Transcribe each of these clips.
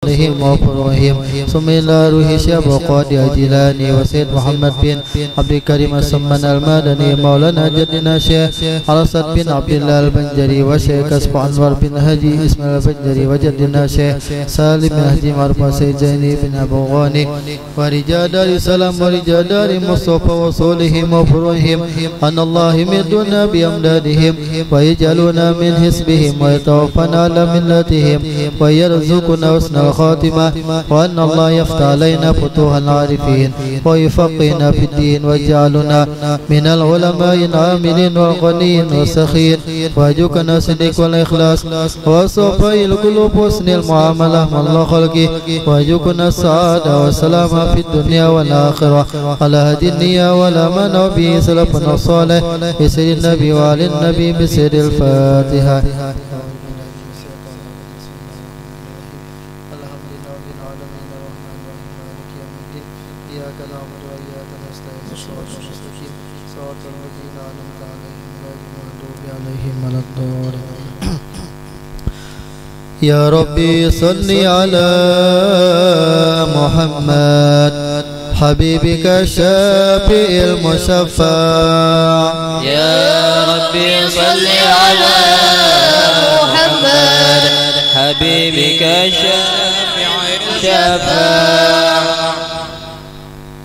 وصلهم وفروهم ثم إلى روح شيخ القادر الجيلاني وسيد محمد بن عبد الكريم السمان المدني مولانا جدنا شيخ عرصد بن عبد الله البنجري وشيخ كسب أنور بن هجي اسماعيل البنجري وجدنا شيخ سالم بن هجي مرفع سيد زيني بن أبو غاني ورجال دار السلام ورجال دار مصطفى وصولهم وفروهم أن الله يمدنا بأمدادهم ويجعلنا من حسبهم ويتوفنا على ملتهم ويرزقنا حسن الخاتمة وأن الله يفتح علينا فتوح العارفين ويفقهنا في الدين ويجعلنا من العلماء العاملين والغنيين والسخيين ويرزقنا صدق والإخلاص وصفاء القلوب وحسن المعاملة مع الله خلقه ويرزقنا السعادة والسلامة في الدنيا والآخرة على هدي النية ولا منع به سلفنا الصالح بسر النبي وعلى النبي بسر الفاتحة. يا ربي صل على محمد حبيبك الشافع المشفع. يا ربي صل على محمد حبيبك الشافع المشفع.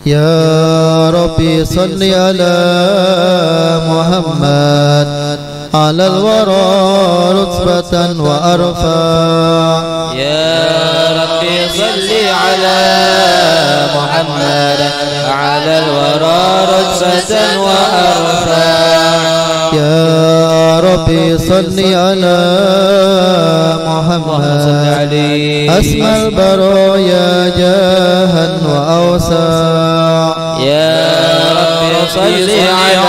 يا ربي صل على محمد على الورى رتبة وأرفع. يا ربي صل على محمد على الورى رتبة وأرفع. يا ربي صل على محمد أسمى البرايا جاها وأوسع. يا ربي صل على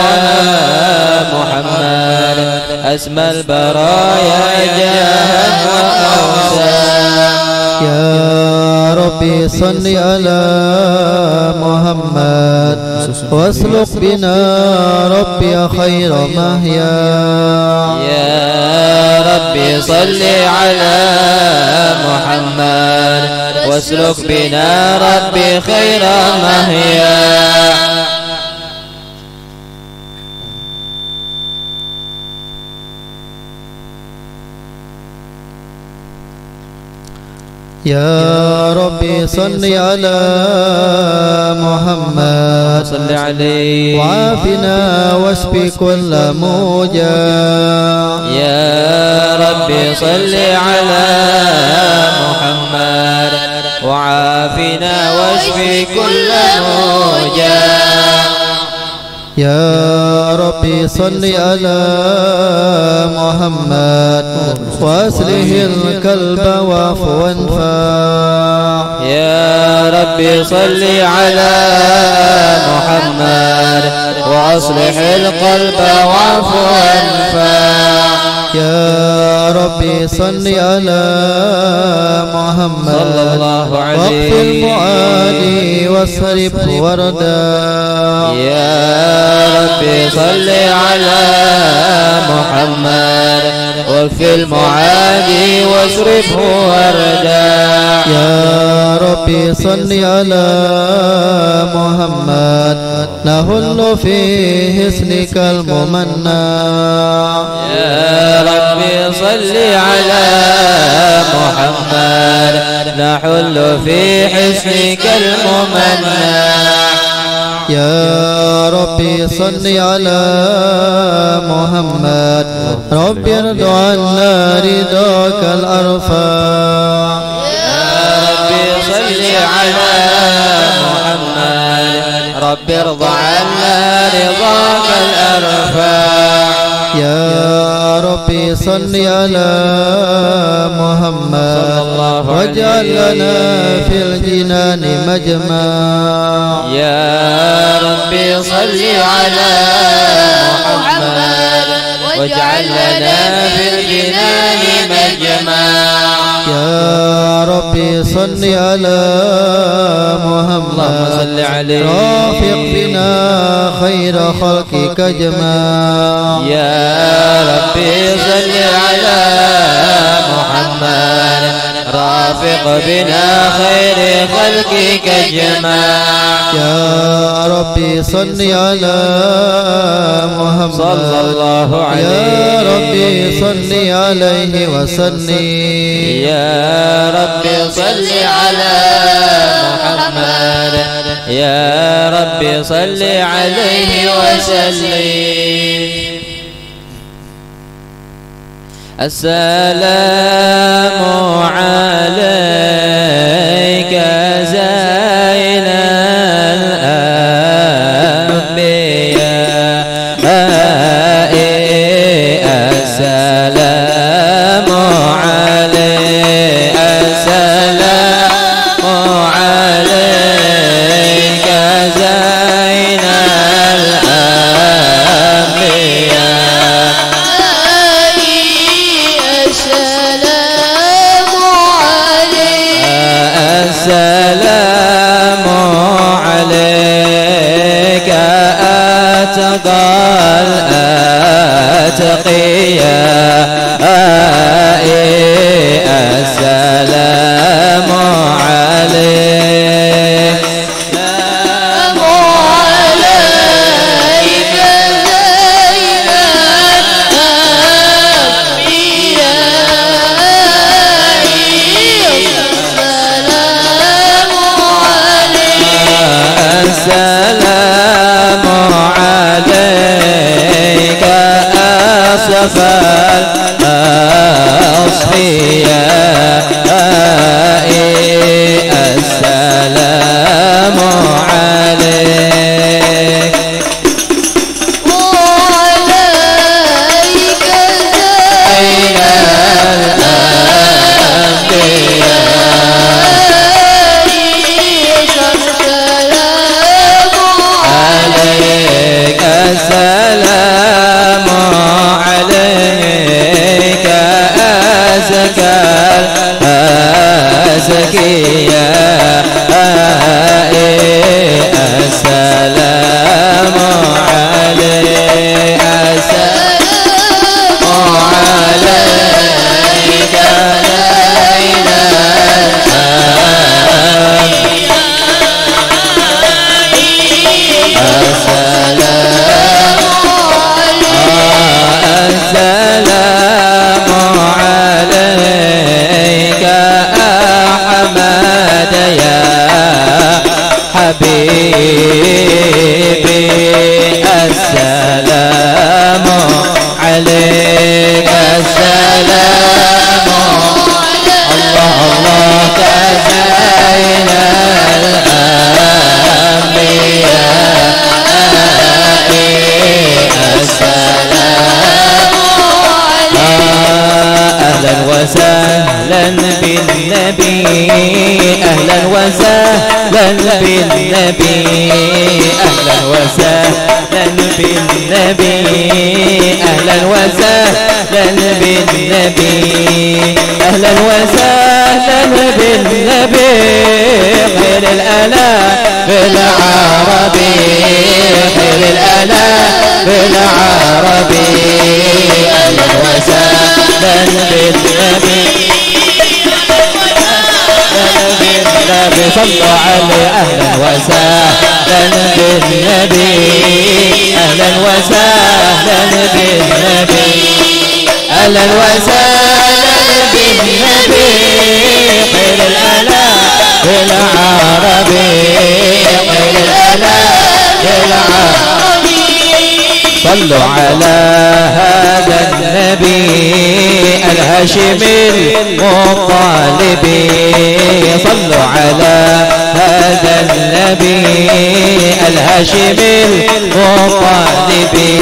محمد أسمى البرايا جاها وأوسع. يا ربي صل على محمد واسلك بنا ربي خير مهيا. يا ربي صل على محمد واسلك بنا ربي خير مهيا. يا ربي صل على محمد صل عليه وعافنا واشف كل موجع. يا ربي صل على محمد وعافنا واشف كل موجع. يا ربي صل على محمد وأصلح القلب واعف وانفع. يا ربي صل على محمد وأصلح القلب واعف وانفع. يا ربي صل على محمد صلى الله عليه واغفر المعادي واصرف وردا. يا ربي صل على محمد واكفي المعادي واصرفه وردا. يا ربي صل على محمد نهل في حسنك الممنع. يا ربي صل على محمد نحل في حسنك الممنع. يا ربي صل على محمد رب ارض عنا رضاك الأرفع. يا ربي صل على محمد رب ارض عنا رضاك الأرفع. يا ربي صل على محمد واجعل لنا في الجنان مجمع. يا ربي صل على محمد واجعل لنا في الجنان مجمع. يا ربي صل على محمد صل عليه رافق بنا خير خلقك جماع. يا ربي صل على محمد رافق رفق بنا خير خلقك اجمع. يا ربي صل على محمد صلى الله عليه. يا ربي صل عليه وسلم. يا ربي صل على محمد. يا ربي صل عليه وسلم. السلام عليك زين الأنبياء. السلام عليك. السلام عليك زين الأنبياء. السلام عليك أتقى الأتقياء. السلام عليك. السلام عليك زين الأنبياء. السلام عليك أصف الأصفياء. السلام عليك. وعليك زين عليك. السلام عليك أزكى الأزكياء. السلام عليك. السلام عليك زين السلام عليك أحمد يا حبيبي. السلام عليك. السلام الله الله كزين الأنبياء. أهلا وسهلا بالنبي. أهلا وسهلا بالنبي. أهلا وسهلا بالنبي. أهلا وسهلا بالنبي. أهلا وسهلا بالنبي. خير الآلاء بالعربي. خير الآلاء بالعربي. أهلا وسهلا بالنبي. بالنبي صلوا عليه. أهلا وسهلا بالنبي. أهلا وسهلا بالنبي. أهلا وسهلا بالنبي. خير الآلاء بالعربي. خير الآلاء بالعربي. صلوا على هذا النبي الهاشمي المطالبي. صلوا على هذا النبي الهاشمي المطالبي.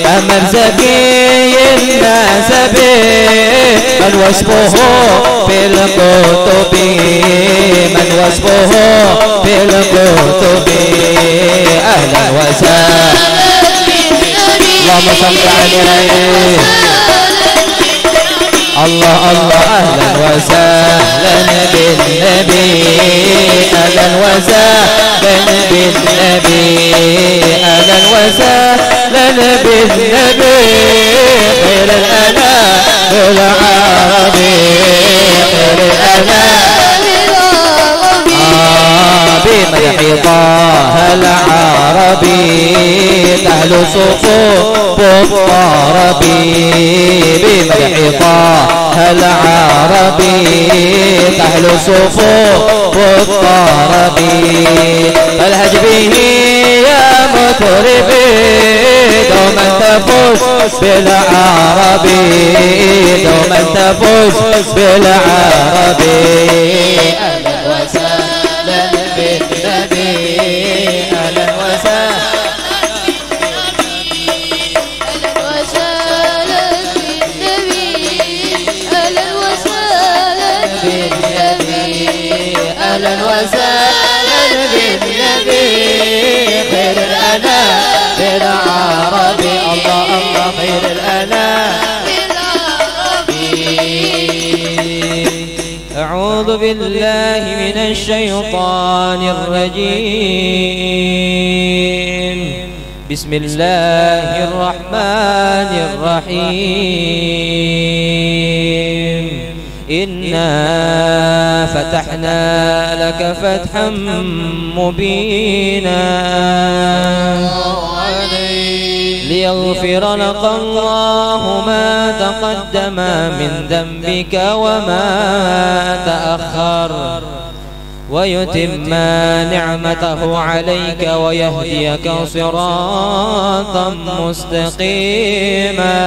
أمن زكي الناس به من وصفه في الكتب. من وصفه في الكتب. أهلا وسهلا. اللهم صل عليه. الله الله. أهلا وسهلا بالنبي. أهلا وسهلا بالنبي. أهلا وسهلا بالنبي. خير الأنام بالعربي. خير الأنام بمدح طه العربي تهل صفوف الطرب بمدح طه العربي تهل صفوف الطرب فالهج به يا مطربي دوما تفوز بالعربي دوما تفوز بالعربي أهلا وسهلا بالنبي أهلا وسهلا أهلا وسهلا بالنبي خير الأنام بالعربي الله الله خير الأنام أعوذ بالله من الشيطان الرجيم بسم الله الرحمن الرحيم إنا فتحنا لك فتحا مبينا ليغفر لك الله ما تقدم من ذنبك وما تأخر ويتم نعمته عليك ويهديك صراطا مستقيما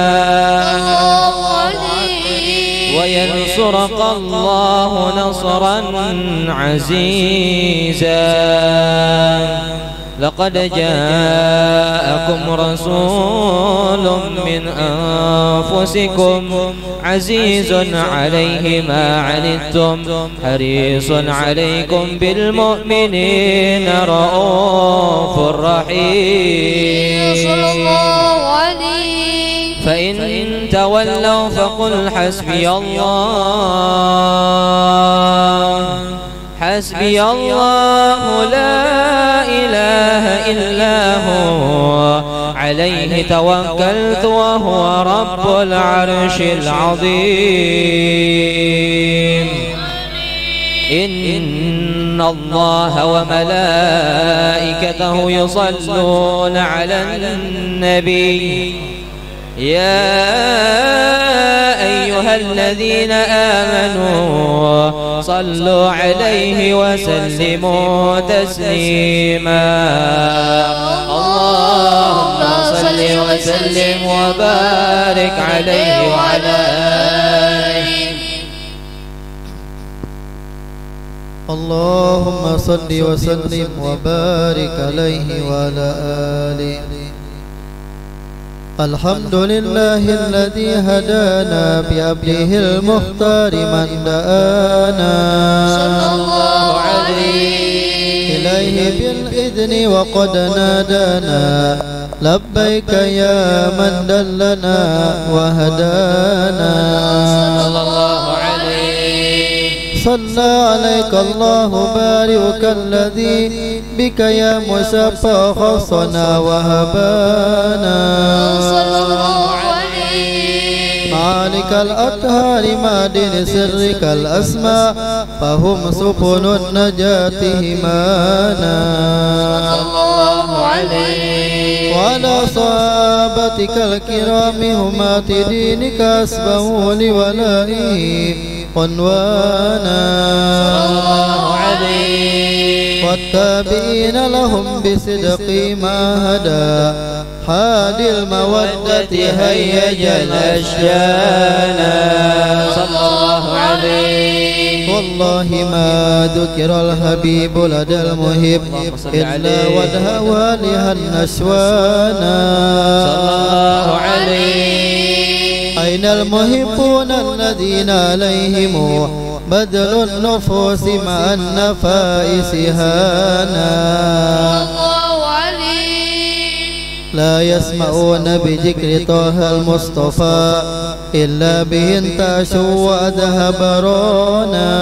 وينصرك الله نصرا عزيزا لقد جاءكم رسول من أنفسكم عزيز عليه ما عنتم حريص عليكم بالمؤمنين رؤوف رحيم صلى الله عليه فإن تولوا فقل حسبي الله حسبي الله لا إله إلا هو عليه توكلت وهو رب العرش العظيم إن الله وملائكته يصلون على النبي يا أيها الذين آمنوا صلوا عليه وسلموا تسليما اللهم صل وسلم وبارك عليه وعلى آله اللهم صل وسلم وبارك عليه وعلى آله الحمد لله الذي هدانا بعبده المختار من دعانا صلى الله عليه إليه بالإذن وقد نادانا لبيك يا من دلنا وهدانا صلى الله عليه صلى عليك الله بارك الذي بك يا مشفى خصنا وهبانا صلى الله عليه مالك الأطهار معدن سرك الأسماء فهم سبل النجاة همانا صلى الله عليه وعلى صحابتك الكرام همات دينك أسبه لولائه عنوانا صلى الله عليه والتابعين لهم بصدق ما هدى حادي المودة هيج الأشجانا صلى الله عليه والله ما ذكر الحبيب لدى المحب إلا ودهوى لها النشوانا صلى الله عليه أين المحبون الذين عليهم بذل النفوس مع النفائس هانا لا يسمعون بذكر طه المصطفى إلا به انتعشوا وذهب رونا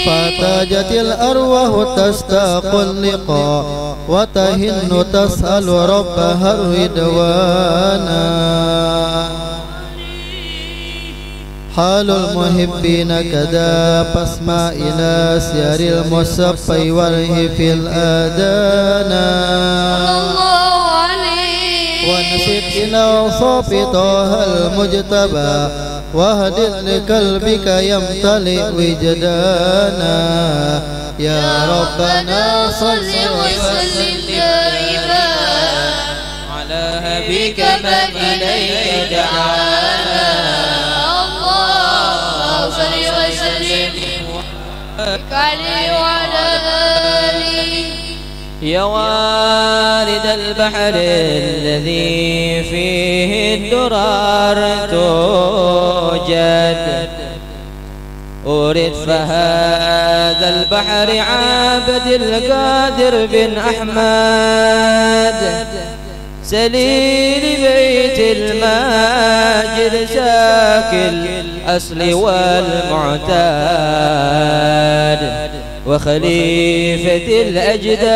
فتاجت الأرواح تشتاق اللقاء وتهن تسأل ربها الرضوانا حال المحبين كذا فاسمع إلى سير المصفى وره في الآذان ونسب إلى أوصاف طه المجتبى وهد لقلبك يمتلئ وجدانا يا ربنا صل وسلم دائما على هبيك من إليك دعانا الله صل وسلم عليه وعلى آله يا وارد البحر الذي فيه الدرار توجد أريد فهذا البحر عابد القادر بن أحمد سليل بيت الماجد ساكن الأصل والمعتاد وخليفة الأجداد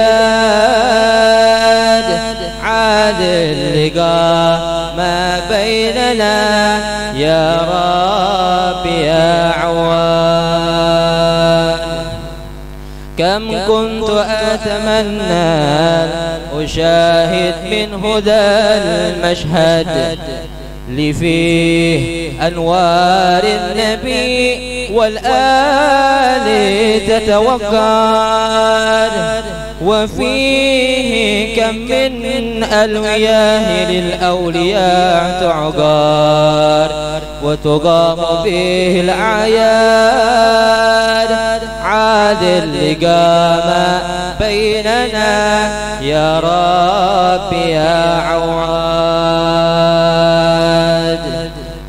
عادل لقى ما بيننا يا رب يا عوان كم كنت أتمنى أشاهد منه ذا المشهد لفيه أنوار النبي والآل تتوقد وفيه كم من ألوياه للأولياء تعقار وتقام فيه الأعياد عادل لقام بيننا يا رب يا عواد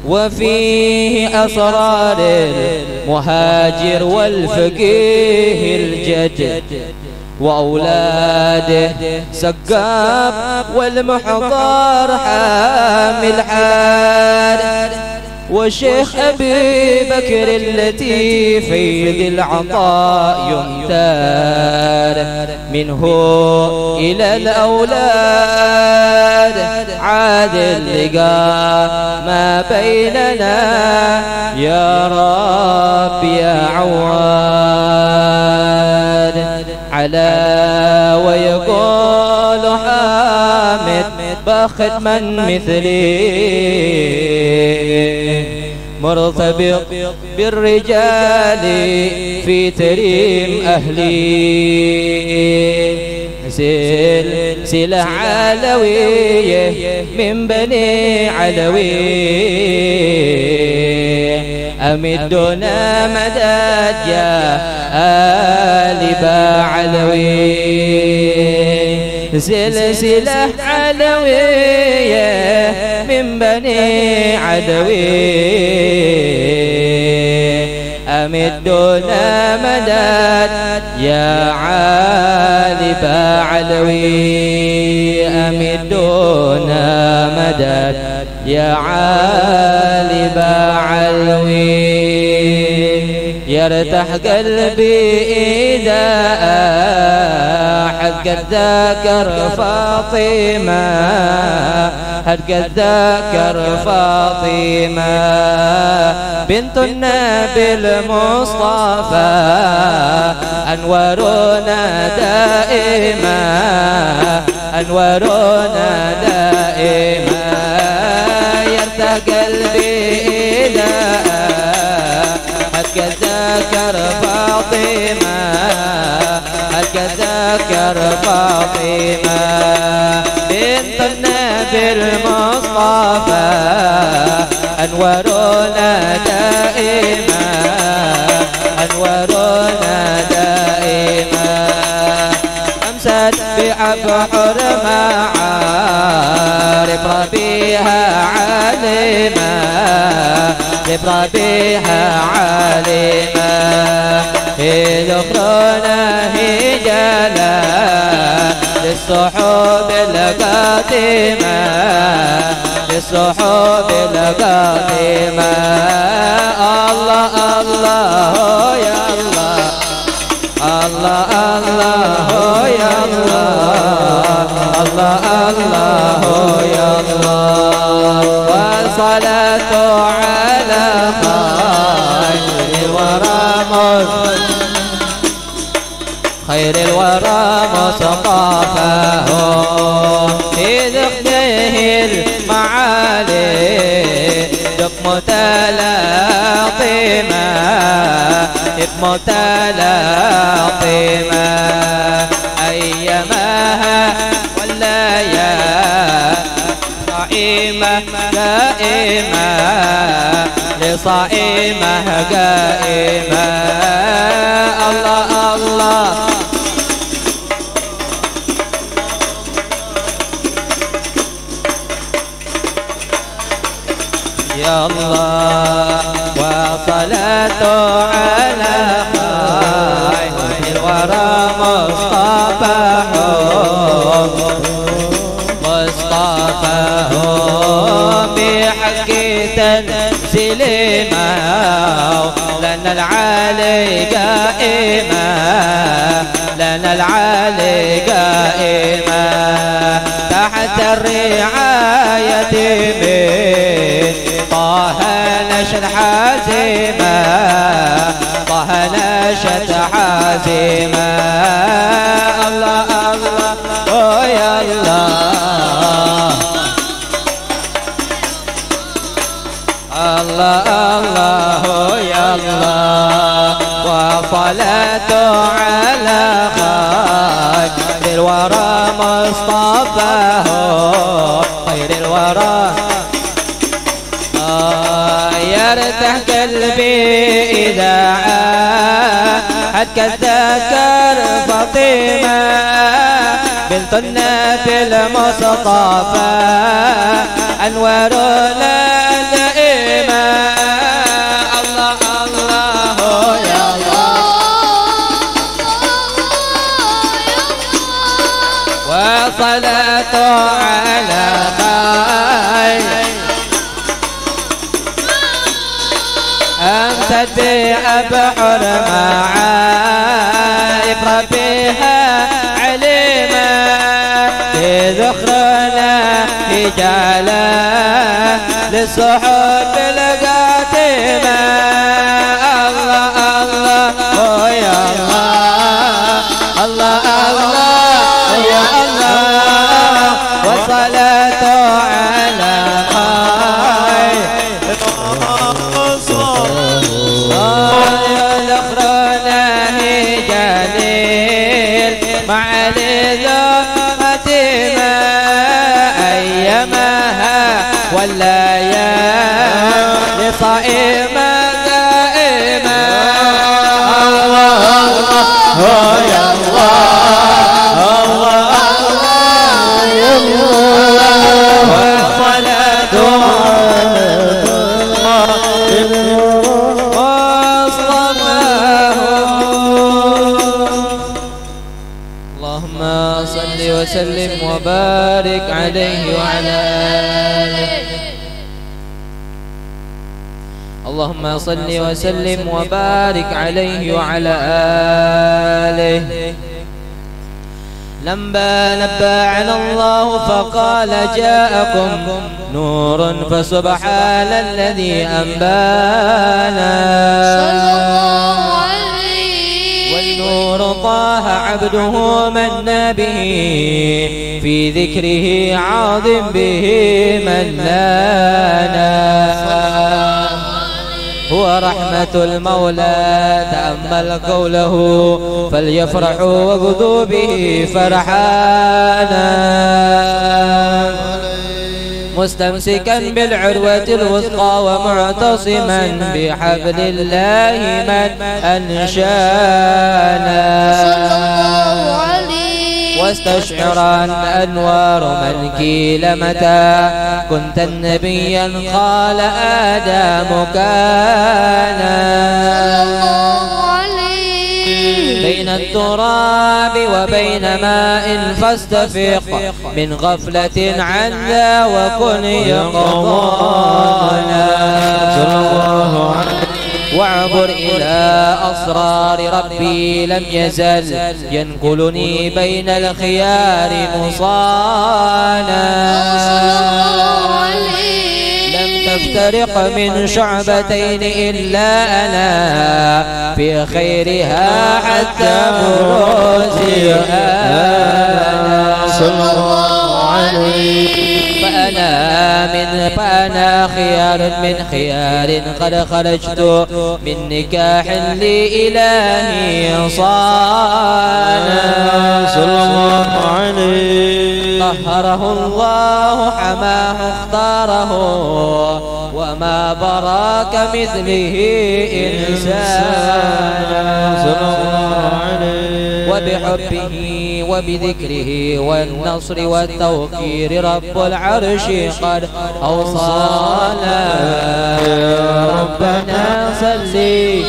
وفيه أسرار المهاجر والفقيه الجد وأولاده سقاب والمحضار حامل حاد والشيخ أبي بكر التي في ذي العطاء يمتار منه إلى الأولاد عادل لقى ما بيننا يا رب يا عواد على ويقول حامد باخد من مثلي مرتبط بالرجال في تريم أهلي سلسلة علوية من بني علوي أمدنا مدد يا آل علوي سلسلة علوية من بني علوي أمدنا مدد يا عالب علوي أمدنا مدد يا عالب علوي يرتاح قلبي إذا أحد قد ذكر فاطمة قد ذكر فاطمة بنت النبي المصطفى أنوارنا دائما أنوارنا دائما يرتاح قلبي إذا قد ذكر فاطمة قد ذكر فاطمة بنت النبي المصطفى أنوارنا دائما أنوارنا دائما أمست بعبحر معارف ربيها عالما بها عالما إذ أخرنا هجالا للصحوب القادمة للصحوب القادمة الله الله يا الله الله الله يا الله الله الله يا الله وصلاة على خير الورى مصطفاه في ذقنه المعالي دق متلاطمة أيماها ولا يا صائمة قائمة لصائمة قائمة الله الله يا الله وصلاة على خير الورى مصطفاه بحق تنزيل لنا العالي قائمة تحت الرعاية من طه نشد حازمة الله الله يا الله الله الله يا الله وصلاة على خير الورى مصطفاه خير الورى يرتاح قلبي إذا عاهدك الذكر فاطمة بنت النبي المصطفى أنوار دائمة الله الله يا الله وصلاة على خير أمسد بأبحر معايب بها عليمة بذخرنا هجالة للصحب القاتمة الله الله يا الله الله الله يا الله وصلاة على خير الأخرى جليل مع لذاتهما أيامها ولا يا لصائمة قائمة الله الله يا الله الله يا الله وصلاة وسلم وبارك عليه وعلى آله اللهم صل وسلم وبارك عليه وعلى آله لما نبأنا الله فقال جاءكم نور فسبحان الذي أنبانا والنور طه عبده من به في ذكره عاظم به من لانا هو رحمة المولى تأمل قوله فليفرحوا وغدوا به فرحانا مستمسكا بالعروة الوثقى ومعتصما بحبل الله من أنشانا واستشعرا أنوار ملكي لمتى كنت نبيا قال آدم كانا بين التراب وبين ماء فاستفق من غفلة عن ذا وكن يقظانا واعبر إلى أسرار ربي لم يزل ينقلني بين الخيار مصانا لم تفترق من شعبتين إلا أنا في خيرها حتى بروزي أنا صلى الله عليه. فأنا خيار من خيار قد خرجت من نكاح لإلهي صانا صلى الله عليه. طهره الله حماه اختاره وما براك مثله إنسانا صلى الله عليه. وبحبه وبذكره والنصر والتوقير رب العرش قد أوصانا يا ربنا صلي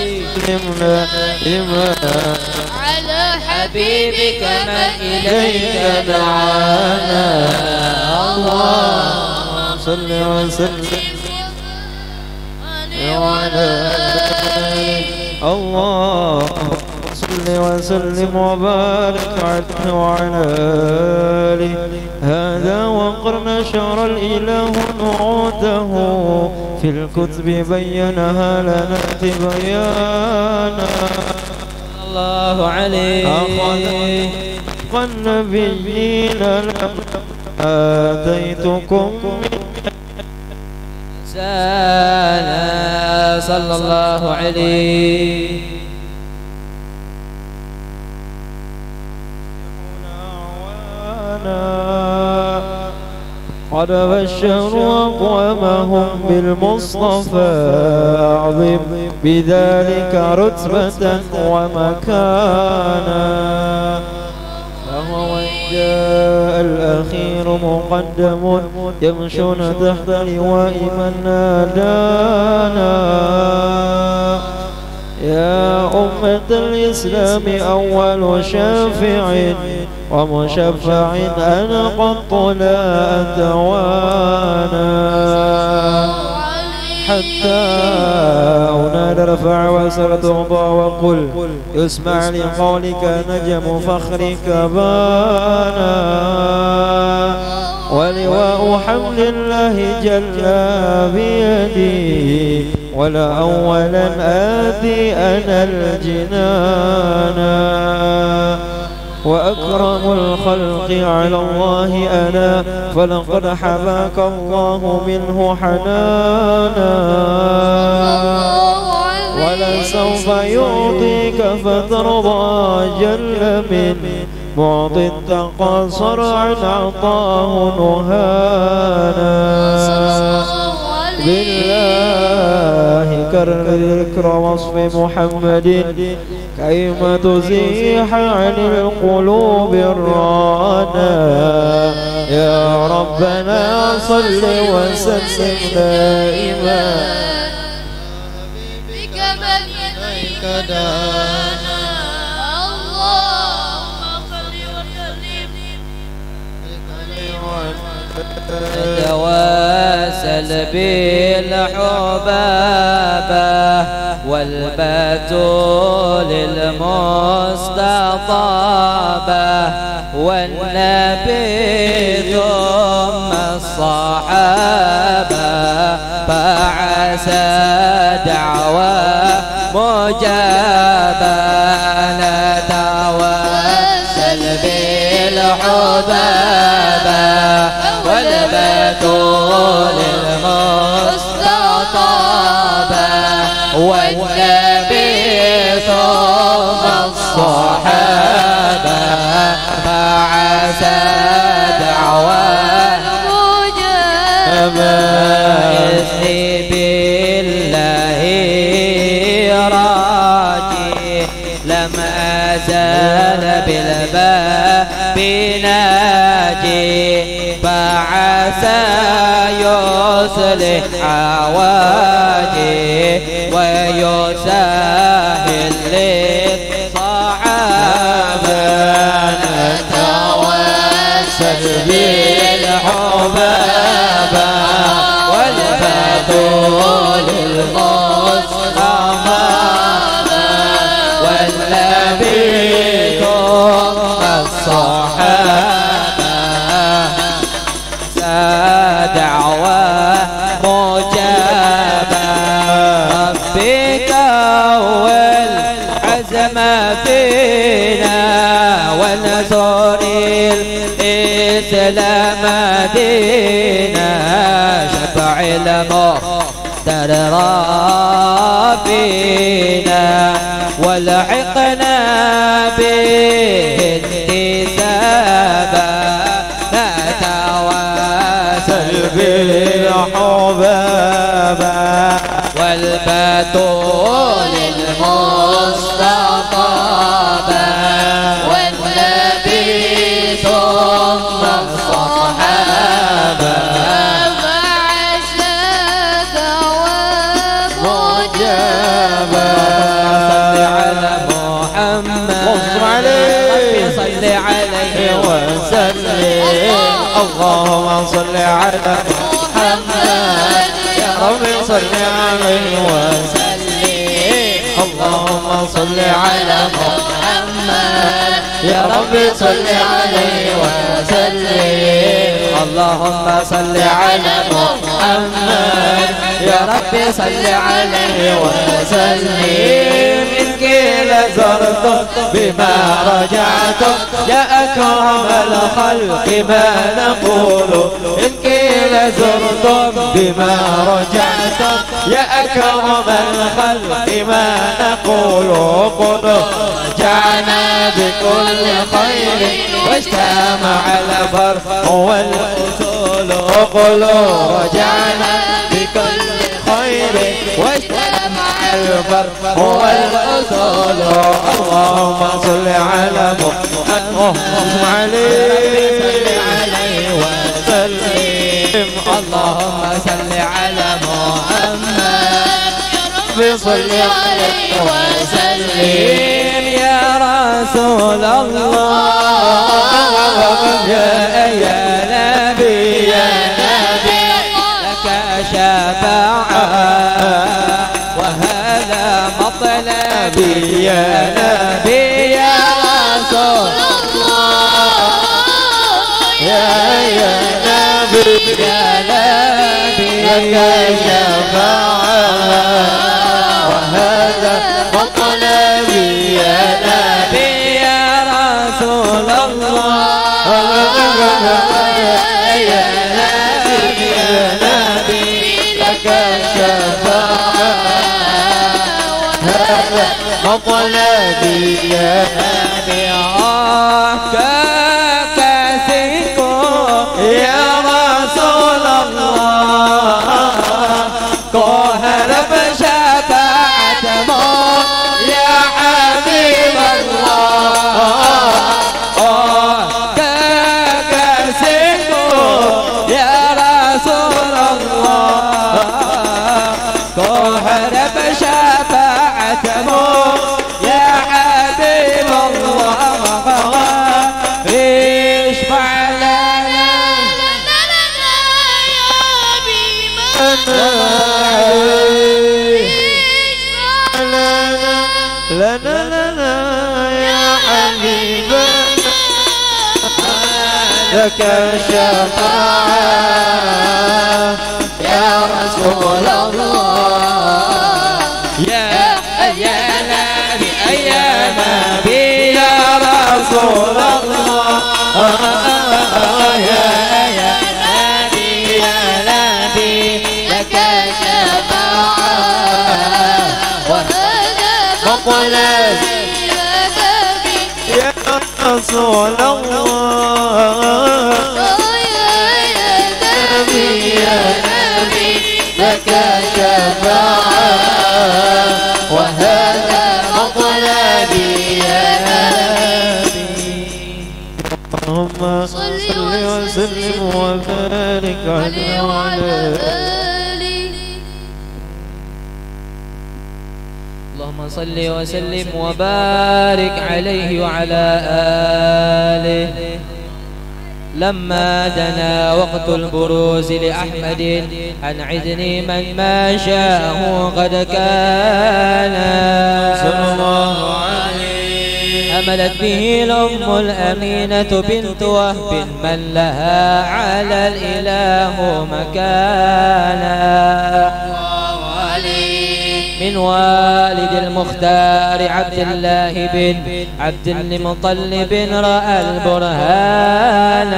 على حبيبك من إليك دعانا اللهم صل وسلم على الله صل وسلم وبارك عليه وعلى آله. هذا وقرن شر الإله نعوته في الكتب بينها لنا بيانا الله عليه. أخذ النبيين لم آتيتكم سانا صلى الله عليه. قد بشروا أقوامهم بالمصطفى أعظم بذلك رتبة ومكانا. فهو من جاء الأخير مقدم يمشون تحت لواء من نادانا. يا أمة الإسلام أول شافع ومشفع أنا قط لا أتوانا. حتى أناد رفع وسر ترضى وقل يسمع لقولك نجم فخرك بانا. ولواء حمد الله جل بيدي ولا أولا آتي أنا الجنانا. وأكرم الخلق على الله أنا فلقد حباك الله منه حنانا. ولسوف يعطيك فترضى جل من معطي التقاصر عن عطاه نهانا. بالله كرر ذكر وصف محمد كيما تزيح عن القلوب الرانا. يا ربنا صل وسلم دائما بك من إليك دانا. اللهم صل وسلم نتواسل بالحبابة والبتول المستطابة والنبي ثم الصحابة فعسى دعوى مجابة. نتواسل بالحبابة والبتول المستطابة والنبي ثم الصحابة فعسى دعوى مجابة. إذني بالله راجي لم أزال بالباب ناجي فعسى يصلح حواجي ويسهل للصعابة. نتوسل بالحبابة والبتول المصطفى والنبي ثم الصحابة دعوى مجابة. بكون عزم فينا ونزور الإسلام دينا شفع المختار فينا ولحقنا به انتسابا نتواصل بالحبابا والبتول المصطفى والنبي ثم الصحابة مع الشكوى مجابة صل على محمد صل عليه وسلم اللهم صل على محمد يا رب صل عليه وسلم اللهم صل على محمد يا رب صل عليه وسلم اللهم صل على محمد يا رب صل عليه وسلم إن قيل زرتم بما رجعتم يا أكرم الخلق ما نقول إن قيل زرتم بما رجعتم يا أكرم الخلق ما نقول قلوا رجعنا بكل خير واجتمع الفرح والأصول قلوا رجعنا بكل خير واجتمع الفرح والأصول اللهم صل على محمد عليه وسلم اللهم صل على محمد صل عليه وسلم يا رسول الله يا نبي لك شفاعة وهذا مطلبي يا نبي يا رسول الله يا نبي لك شفاعة وهذا مطلبي يا نبي يا رسول الله يا نبي لك شفاعة هذا مطلبي يا نبي كاسكو يا رسول الله كهر بشفاعة يا حبيب الله كاسكو يا رسول الله كهر بشفاعة يا حبيب الله اشفع لنا لنا يا حبيبنا لك الشفاعة يا رسول الله يا نبي يا رسول الله يا نبي لك شفاعة وهذا مطلبي يا رسول الله يا نبي لك شفاعة وهذا مطلبي يا نبي اللهم صل وسلم وبارك عليه وعلى آله اللهم صل وسلم وبارك عليه وعلى آله لما دنا وقت البروز لأحمد أنعدني من ما شاءه قد كان صلى الله عليه أملت به الأم الأمينة بنت وهب من لها على الإله مكانا من والد المختار عبد الله بن عبد المطلب رأى البرهان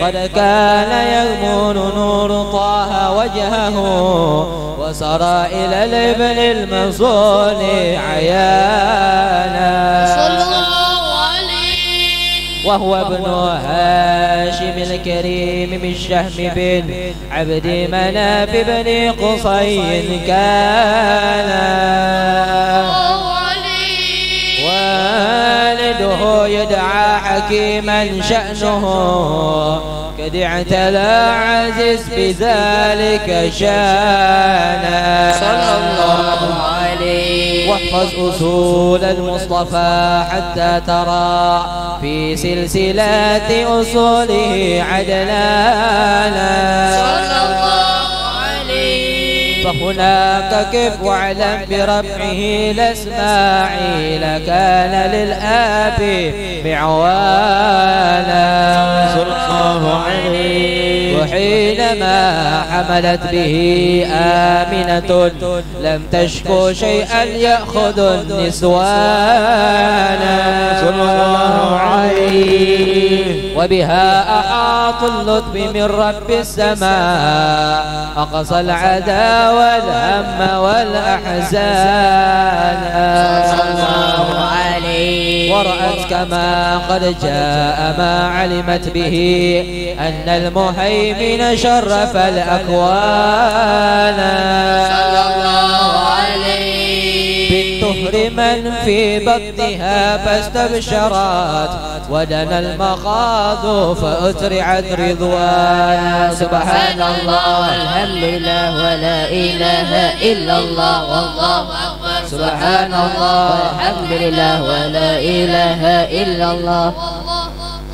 قد كان يغمر نور طه وجهه وسرى إلى الابن المصون عيانا صلى الله عليه وهو ابن هاشم الكريم من شهم بن عبد مناف بن قصي كان والده يدعى حكيما شأنه قد اعتلى عزيز بذلك شانا صلى الله عليه واحفظ أصول المصطفى حتى ترى في سلسلات أصوله عدلانا صلى الله عليه فهناك كف واعلم برفعه لإسماعيل كان للآب معوانا صلى الله عليه وحينما حملت به آمنة لم تشكو شيئا يأخذ النسوان صلى الله عليه وبها أحاط اللطف من رب السماء أقصى العدا والهم والأحزان صلى الله عليه ورأت كما قد جاء ما علمت به أن المهيمن شرف الأكوان صلى الله عليه بالطهر من في بطنها فاستبشرت ودنا المخاض فأترعت رضوانا سبحان الله والحمد لله ولا إله إلا الله والله أكبر سبحان الله والحمد لله ولا إله إلا الله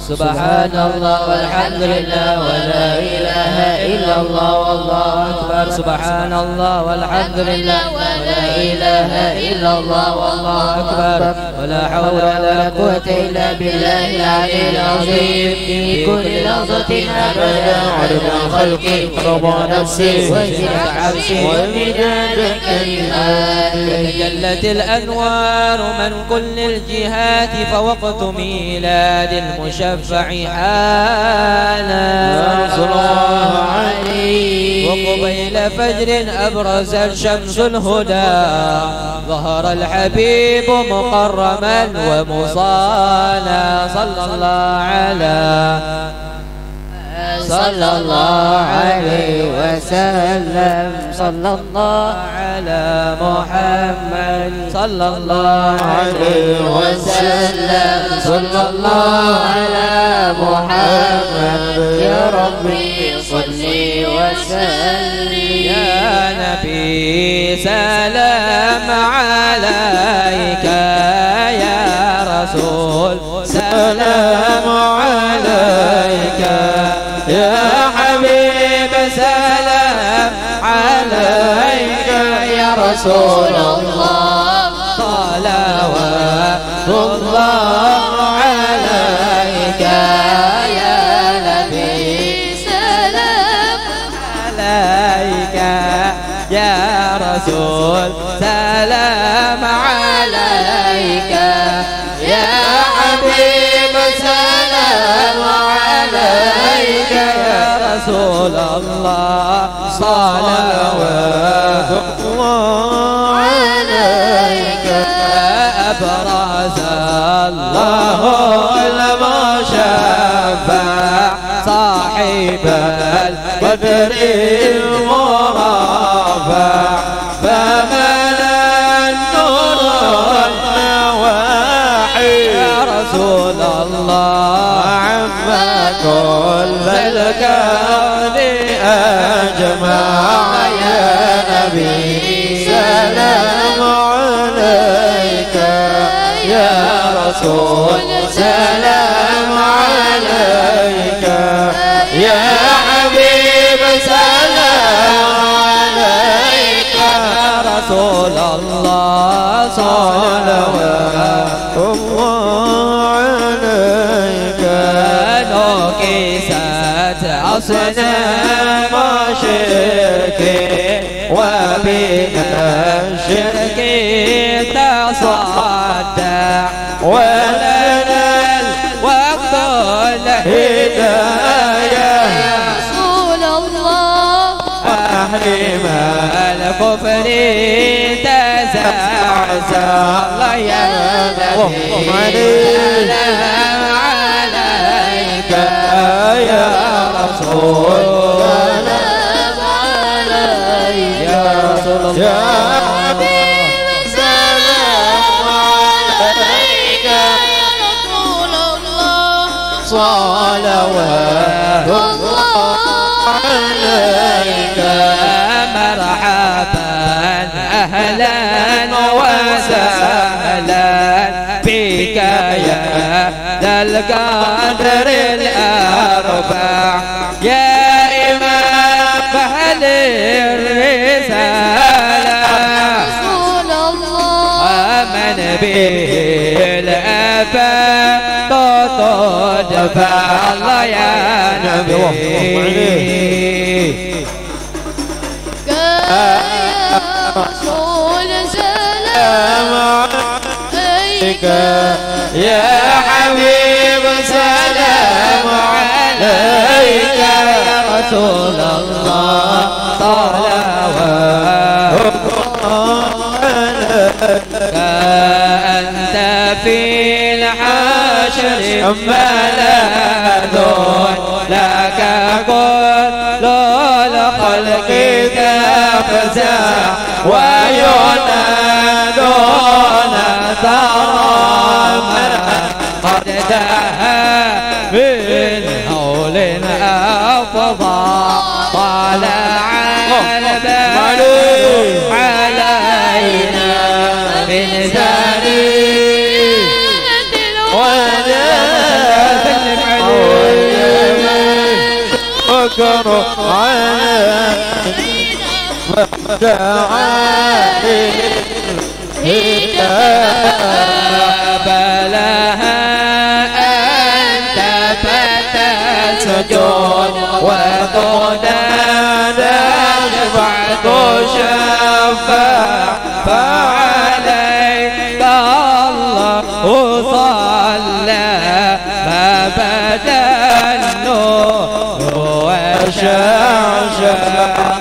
سبحان الله والحمد لله ولا إله إلا الله والله أكبر سبحان الله والحمد لله ولا إله إلا الله والله أكبر ولا حول ولا قوة إلا بالله العلي العظيم في كل لحظة أبدا عدد خلقي رضا نفسي وزنة عرشي ومداد كلماتي تجلت الأنوار من كل الجهات فوقت ميلاد المشفع حانا صلى الله عليه وقبيل فجر أبرز الشمس الهدى ظهر الحبيب مقرما ومصانا صلى الله عليه وسلم صلى الله على محمد صلى الله عليه وسلم صلى الله على محمد يا ربي صل وسلم يا نبي سلام عليك يا رسول سلام عليك يا حبيب سلام عليك يا رسول الله صلوات الله عليك يا نبي سلام عليك يا رسول سلام عليك يا حبيب سلام عليك يا رسول الله صلوات الله عليك أبرز الله المشفع صاحب القدر المرفع فمن النور النواحي يا رسول الله عما كل الكون أجمع يا نبي سلام عليك يا رسول سلام عليك يا حبيب سلام عليك يا رسول الله صلوات الله عليك نكست أصنام شرك الكفر تزعزع الله يا نبي سلام عليك يا رسول سلام عليك يا رسول الله صلوات الله عليك مرحبا أهلا وسهلا بك يا ذا القدر الأربع يا إمام أهل الرسالة رسول الله آمن به الأباء دفع الله يا نبي يا رسول سلام عليك يا حبيب سلام عليك يا رسول الله صلوات أنت في الحشر ملاذ لك كل الخلق تفزع وينادون ترى قد دها من هول أفضى طلع البدر علينا من زاني سلم عليه وكر علينا بلها أنت فتسجد وتنادى بعد شفاع فعليك الله صلى ما بدا النور وشعشع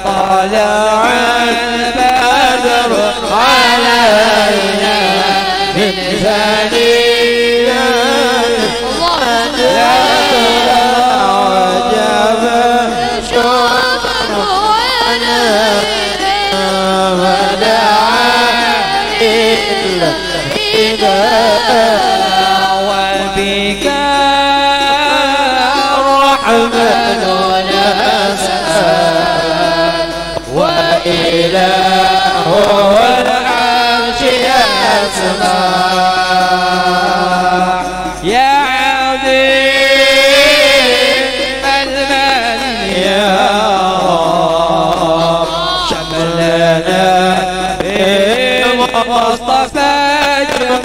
طلع البدر علينا من ثنيات وجب شكر ودعا إلا وبك الرحمن نسأل وإله العرش يسمع يا عظيم المن يا رب شملنا بمصطفى جمال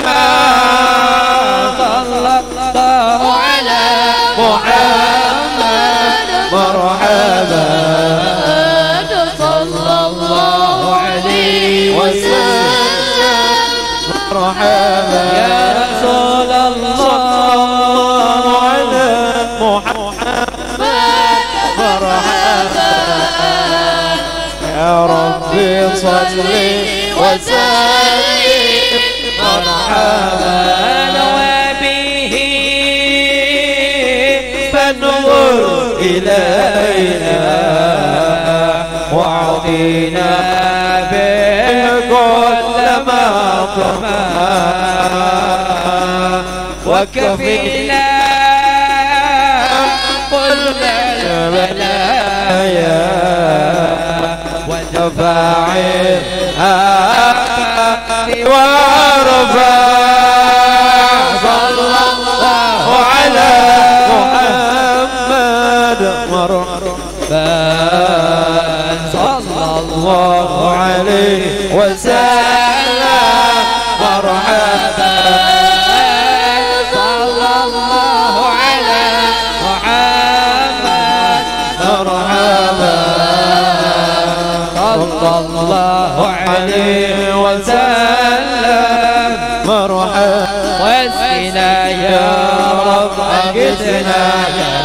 صلى الله على محمد مرحبا صلى الله عليه وسلم مرحبا يا رسول الله على محمد مرحبا يا ربي صل وسلم مرحبا وبه فانظر إلينا وأعطينا به كل ما طمع وكفينا كل البلايا ودفع الآفات ورفع صلى الله على محمد مرحبا صلى الله عليه وسلم مرحبا صلى الله على محمد مرحبا صلى الله عليه وسلم مرحبا واسقنا يا رب أجدنا يا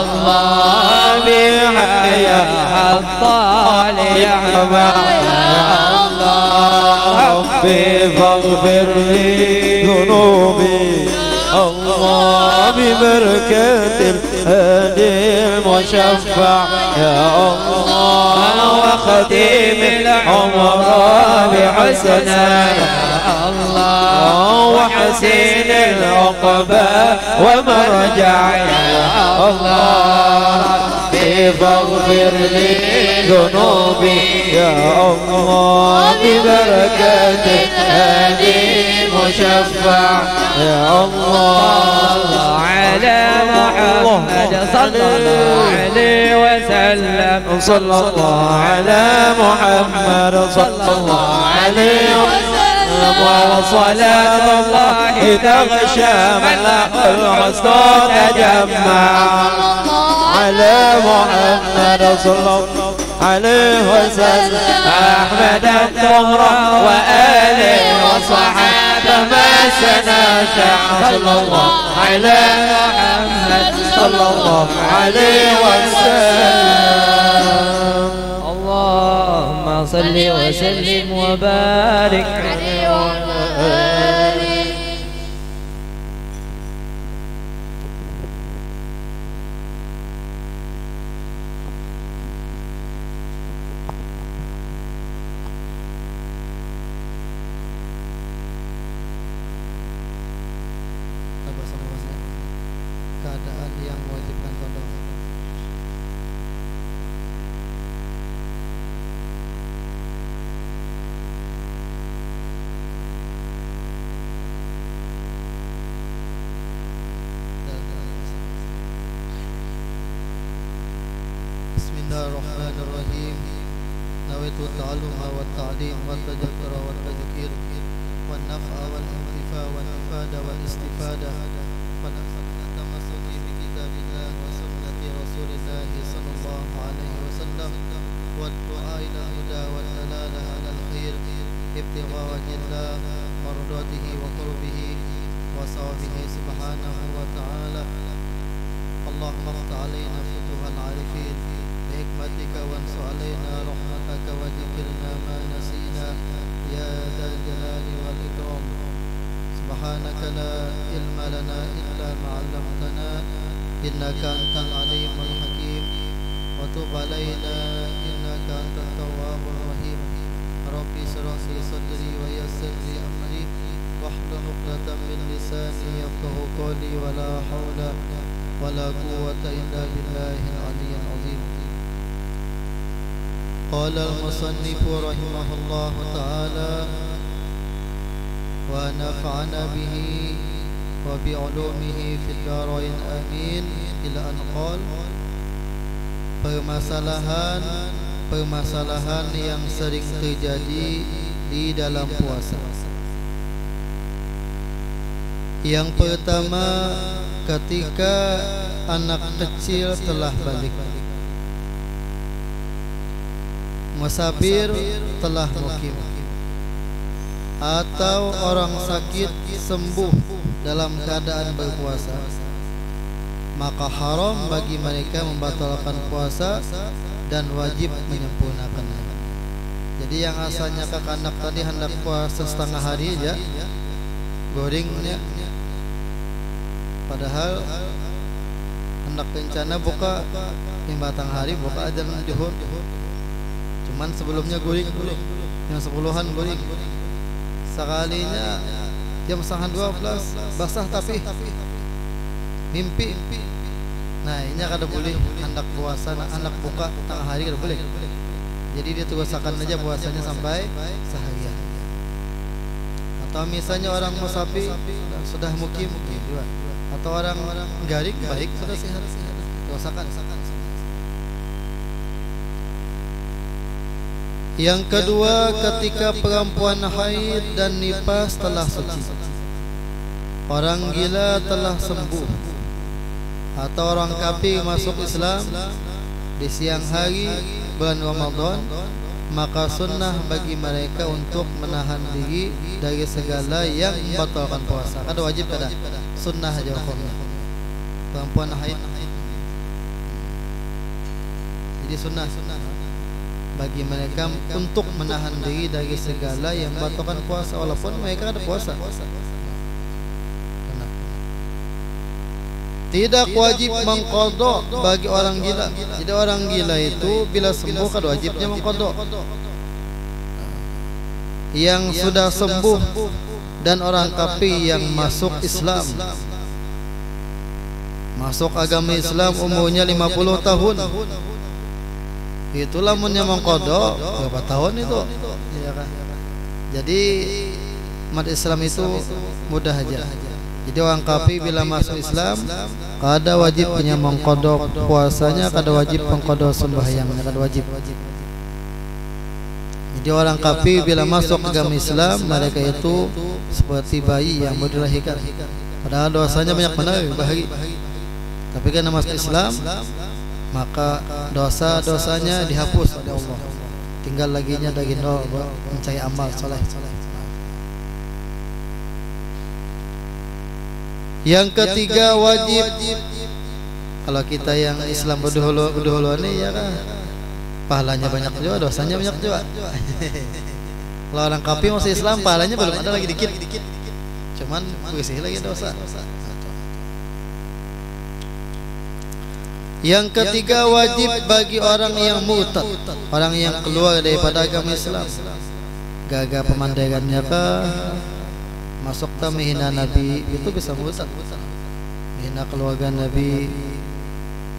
الله بحياة الطالب يحفظ يا الله ربي فاغفر لي ذنوبي الله ببركة الهادي المشفع يا الله وختيم العمر بحسنى يا الله وحسين العقبى ومرجع يا الله ربي فاغفر لي ذنوبي يا الله ببركة الهادي المشفع يا الله على محمد صلى الله عليه وسلم صلى الله على محمد صلى الله عليه وسلم وصلاة الله تغشى ملأ الحسن تجمع على محمد صلى الله عليه وسلم أحمد الطهر وآله وصحابه ما سنشع صلى الله على محمد صلى الله عليه وسلم اللهم صل وسلم وبارك عليه وعلى آله. keadaan yang mewajibkan qada. Bismillahirrahmanirrahim. Nawaitu ta'alluma wa ta'lim wa tadhakkura wa tadhkir wa naf'a wal intifa wa ifada wal istifada wa tamassuki bi kitabillah wa sunnati rasulillah sallallahu alaihi wasallam wa du'a ila huda wa dalalah ala al-khair ibtigha wajhillah mardatihi wa qurbihi wa sawabihi subhanahu wa ta'ala. Allahumma aftah alaina futuhal arifin بحكمتك وانصر علينا رحمتك وذكرنا ما نسينا يا ذا الجلال والإكرام. سبحانك لا علم لنا إلا ما علمتنا إنك أنت العليم الحكيم وتب علينا إنك أنت التواب الرحيم. ربي اشرح لي صدري ويسر لي أمري واحلل عقدة من لساني يفقهوا قولي ولا حول ولا قوة إلا بالله العلي العظيم. قال المصنف رحمه الله تعالى ونفعنا به وبعلومه في الدارين آمين إلى أن قال permasalahan yang sering terjadi di dalam puasa. Yang pertama, ketika anak kecil telah balik, musafir telah mukim, atau orang sakit sembuh dalam keadaan berpuasa, maka haram bagi mereka membatalkan puasa dan wajib menyempurnakannya. Jadi yang asalnya kekanak tadi hendak puasa setengah hari aja, gorengnya, padahal hendak rencana buka 5 hari, buka adzan zuhur. Cuman sebelumnya guring dulu, jam 10-an guring. Sekalinya jam setengah 12 basah tapi mimpi. Nah ini kada boleh hendak puasa, hendak buka tengah hari kada boleh. Jadi dia tugasakan aja puasanya sampai seharian. Atau misalnya orang musafir sudah mukim juga, atau orang garing baik sudah sehat, tugasakan. Yang kedua, ketika perempuan haid dan nifas telah suci, orang gila telah sembuh, atau orang kafir masuk Islam di siang hari bulan Ramadan, maka sunnah bagi mereka untuk menahan diri dari segala yang membatalkan puasa. Kada wajib, kada sunnah aja hukumnya. Perempuan haid jadi sunnah bagi mereka untuk menahan diri dari segala yang membatalkan puasa, walaupun mereka ada puasa. Tidak wajib mengqadha bagi orang gila. Jadi orang gila itu bila sembuh kan wajibnya mengqadha. Yang sudah sembuh dan orang kafir yang masuk Islam, masuk agama Islam umurnya 50 tahun, itulah yang mengqadha berapa tahun itu, ya kan? Jadi umat Islam itu mudah aja. Jadi orang kafir bila masuk Islam kada wajib punya mengqadha puasanya, kada wajib mengqadha sembahyangnya, kada wajib. Jadi orang kafir bila masuk agama Islam mereka itu seperti bayi yang baru dilahirkan. Padahal dosanya banyak benar bahari. Tapi karena masuk Islam maka dosa-dosanya dihapus oleh Allah. Tinggal laginya dari nol mencari amal soleh. Yang ketiga wajib, kalau kita yang Islam berdahulu ini ya kan pahalanya banyak juga, dosanya banyak juga. Kalau orang kafir masih Islam pahalanya belum ada lagi dikit, cuman bersih lagi dosa. Yang ketiga wajib bagi orang yang murtad, orang yang keluar daripada agama Islam, gagal pemandangannya kah, masuk ke menghina Nabi, itu bisa murtad. Menghina keluarga Nabi,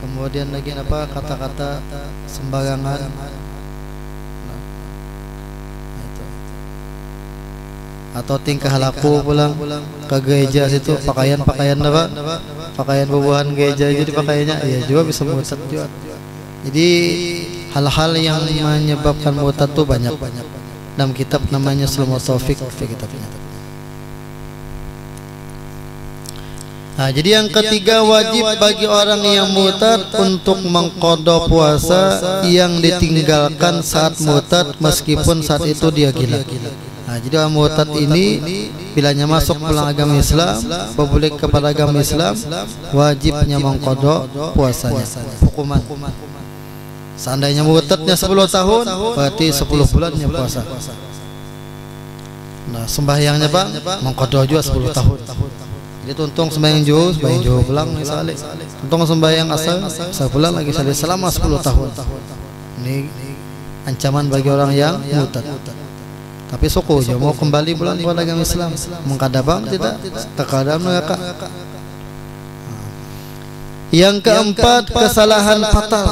kemudian lagi apa kata-kata sembarangan. Itu. Atau tingkah laku pulang ke gereja situ pakaian apa? Pakaian bubuhan gereja jadi pakaiannya ya juga bisa murtad juga. Jadi hal-hal yang menyebabkan murtad itu banyak. Dalam kitab namanya Sulmul Taufik kitabnya. Nah, jadi yang ketiga wajib bagi orang yang murtad untuk mengqadha puasa yang ditinggalkan saat murtad meskipun saat itu dia gila. Nah, jadi orang murtad ini bilanya masuk pulang agama Islam, berbalik kepada agama Islam, wajibnya mengqadha puasanya, hukuman. Seandainya murtadnya 10 tahun, berarti 10 bulannya puasa. Nah, sembahyangnya Bang mengqadha juga 10 tahun. Jadi tuntung sembahyang juhur pulang misalnya, tuntung sembahyang asal pulang lagi salih selama 10 tahun. Ini ancaman bagi orang yang murtad. Tapi suku dia mau kembali pulang kepada agama Islam, mengkadabang tidak, terkadang mereka. Yang keempat kesalahan fatal.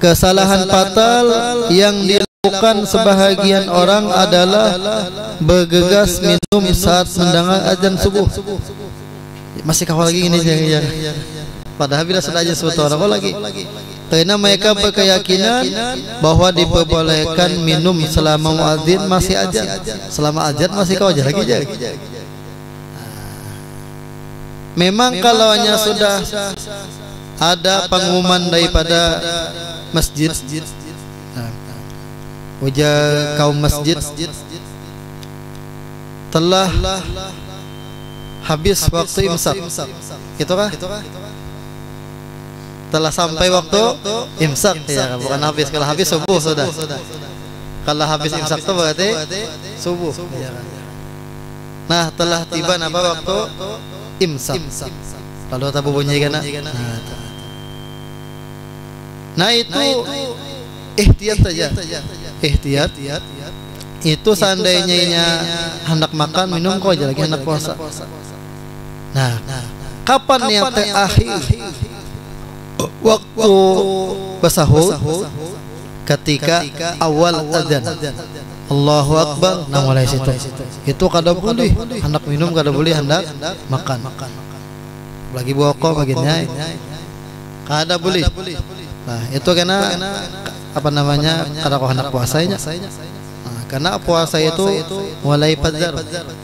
Kesalahan fatal yang dilakukan sebahagian orang adalah bergegas minum saat mendengar azan subuh. Masih kawal lagi ini ya. Padahal bila sudah azan subuh orang lagi. Karena mereka berkeyakinan bahwa diperbolehkan minum selama muadzin masih azan. Selama azan masih kawal lagi aja. Memang kalau hanya sudah ada pengumuman daripada masjid, ujar kaum masjid telah habis waktu imsak, gitu kah? Telah sampai waktu imsak, ya bukan habis. Kalau habis subuh sudah. Kalau habis imsak itu berarti subuh. Nah, telah tiba apa waktu imsak. Lalu tabu bunyi kan? Nah itu ihtiyat saja. Ihtiyat itu seandainya hendak makan minum kok aja lagi hendak puasa. Nah, kapan yang terakhir waktu bersahur? Ketika awal azan, Allahu Akbar, nah mulai situ. Itu kada boleh hendak minum, kada boleh hendak makan. Lagi bokok bagiannya kada boleh. Nah, itu karena apa namanya? Kada kau hendak puasanya. Nah, karena puasa itu mulai fajar,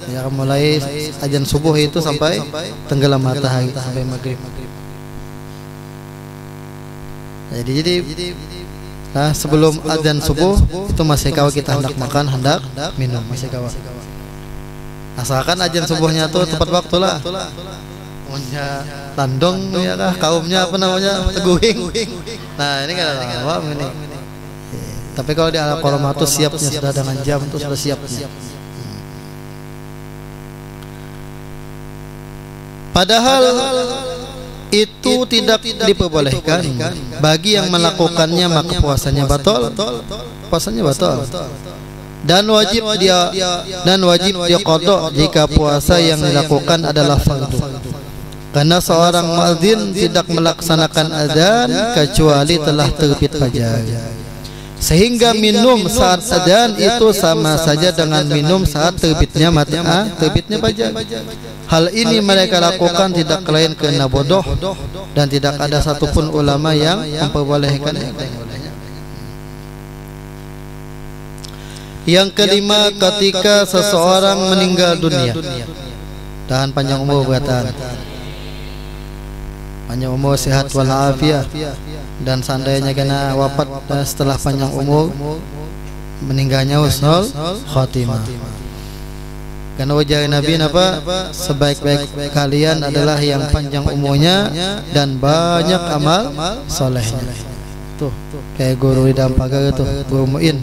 ya mulai azan subuh itu sampai tenggelam matahari sampai maghrib. Jadi nah, sebelum azan subuh itu masih kawal kita hendak makan, hendak minum, masih kawal. Asalkan azan subuhnya tuh tepat waktu lah. Punya tandong ya kah, kaumnya apa namanya, teguhing. Nah ini kan awam ini. Tapi kalau di Al-Qamah itu siapnya sudah dengan jam itu sudah siapnya. Padahal itu tidak diperbolehkan bagi yang melakukannya, maka puasanya batal. Puasanya batal. Dan wajib dia qada jika puasa yang dilakukan adalah fardu. Karena seorang muadzin tidak melaksanakan adzan kecuali telah terbit fajar. Sehingga minum saat adzan itu sama saja dengan minum saat terbitnya fajar. Hal ini mereka lakukan tidak lain karena bodoh dan tidak ada satupun ulama yang memperbolehkannya. Yang kelima, ketika seseorang meninggal dunia. Tahan panjang umur berkata. Panjang umur, sehat walafiat, dan seandainya kena wafat setelah panjang umur, meninggalnya husnul khatimah. Karena wajah Nabi apa? Sebaik-baik kalian adalah yang panjang umurnya dan banyak amal solehnya. Tuh, kayak guru di Dampaga itu, Guru Muin.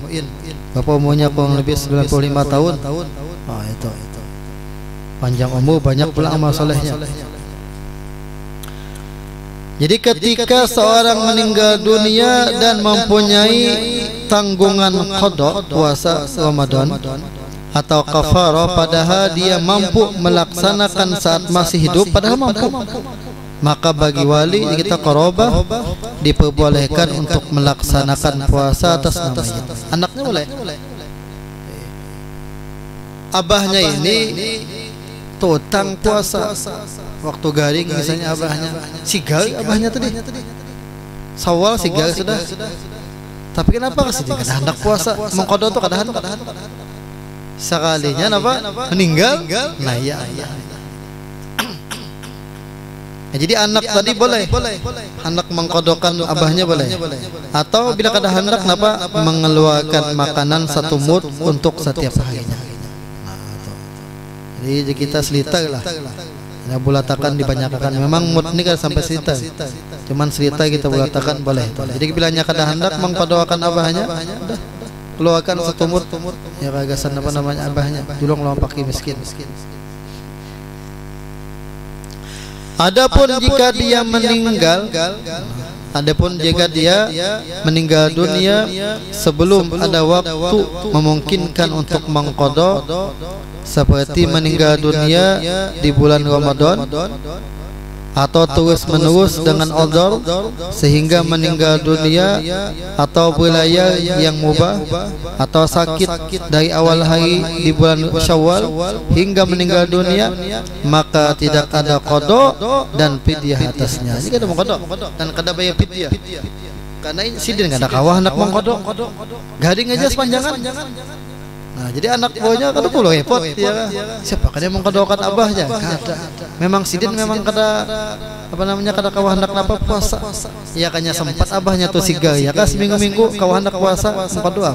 Bapak umurnya kurang lebih 95 tahun. Oh itu. Panjang umur, banyak pula amal solehnya. Jadi ketika seorang meninggal dunia dan mempunyai tanggungan qada puasa Ramadan atau kafarah, padahal dia mampu melaksanakan saat masih hidup, padahal mampu, maka bagi wali kita qarabah diperbolehkan untuk melaksanakan puasa atas namanya. Anaknya boleh. Abahnya ini tutang puasa waktu garing misalnya, abahnya sigal, abahnya tadi Sawal sigal sudah. Tapi kenapa kasih dia kada hendak puasa mengqada tuh kada hendak. Sekalinya apa meninggal. Nah ya. Jadi anak tadi boleh, anak mengqadakan abahnya boleh. Atau bila kada hendak kenapa mengeluarkan makanan satu mud untuk setiap harinya. Jadi kita selita lah. Ya bulatakan dibanyakan. Memang mud ini kan sampai selita. Cuman selita kita bulatakan boleh. Jadi bila nya kada hendak mengqadakan abahnya, udah keluarkan satu mud. Ya gagasan apa namanya abahnya. Julung lompak miskin. Adapun jika dia meninggal dunia sebelum ada waktu memungkinkan untuk mengqada, seperti meninggal dunia di bulan Ramadan atau terus menerus dengan uzur sehingga meninggal dunia, atau wilayah yang mubah, atau sakit dari awal hari di bulan Syawal hingga meninggal dunia, maka tidak ada qada dan fidyah atasnya. Ini kada mengqada dan kada bayar fidyah. Karena ini sidin kada kawah hendak mengqada. Gading aja sepanjangan. Nah, jadi anak buahnya kada perlu repot ya. Siapa kada mengqadakan abahnya? Kada. Memang sidin memang kada apa namanya kada kawah hendak napa puasa. Ya kanya sempat abahnya tuh sigal ya kas minggu-minggu kawah hendak puasa mengqada.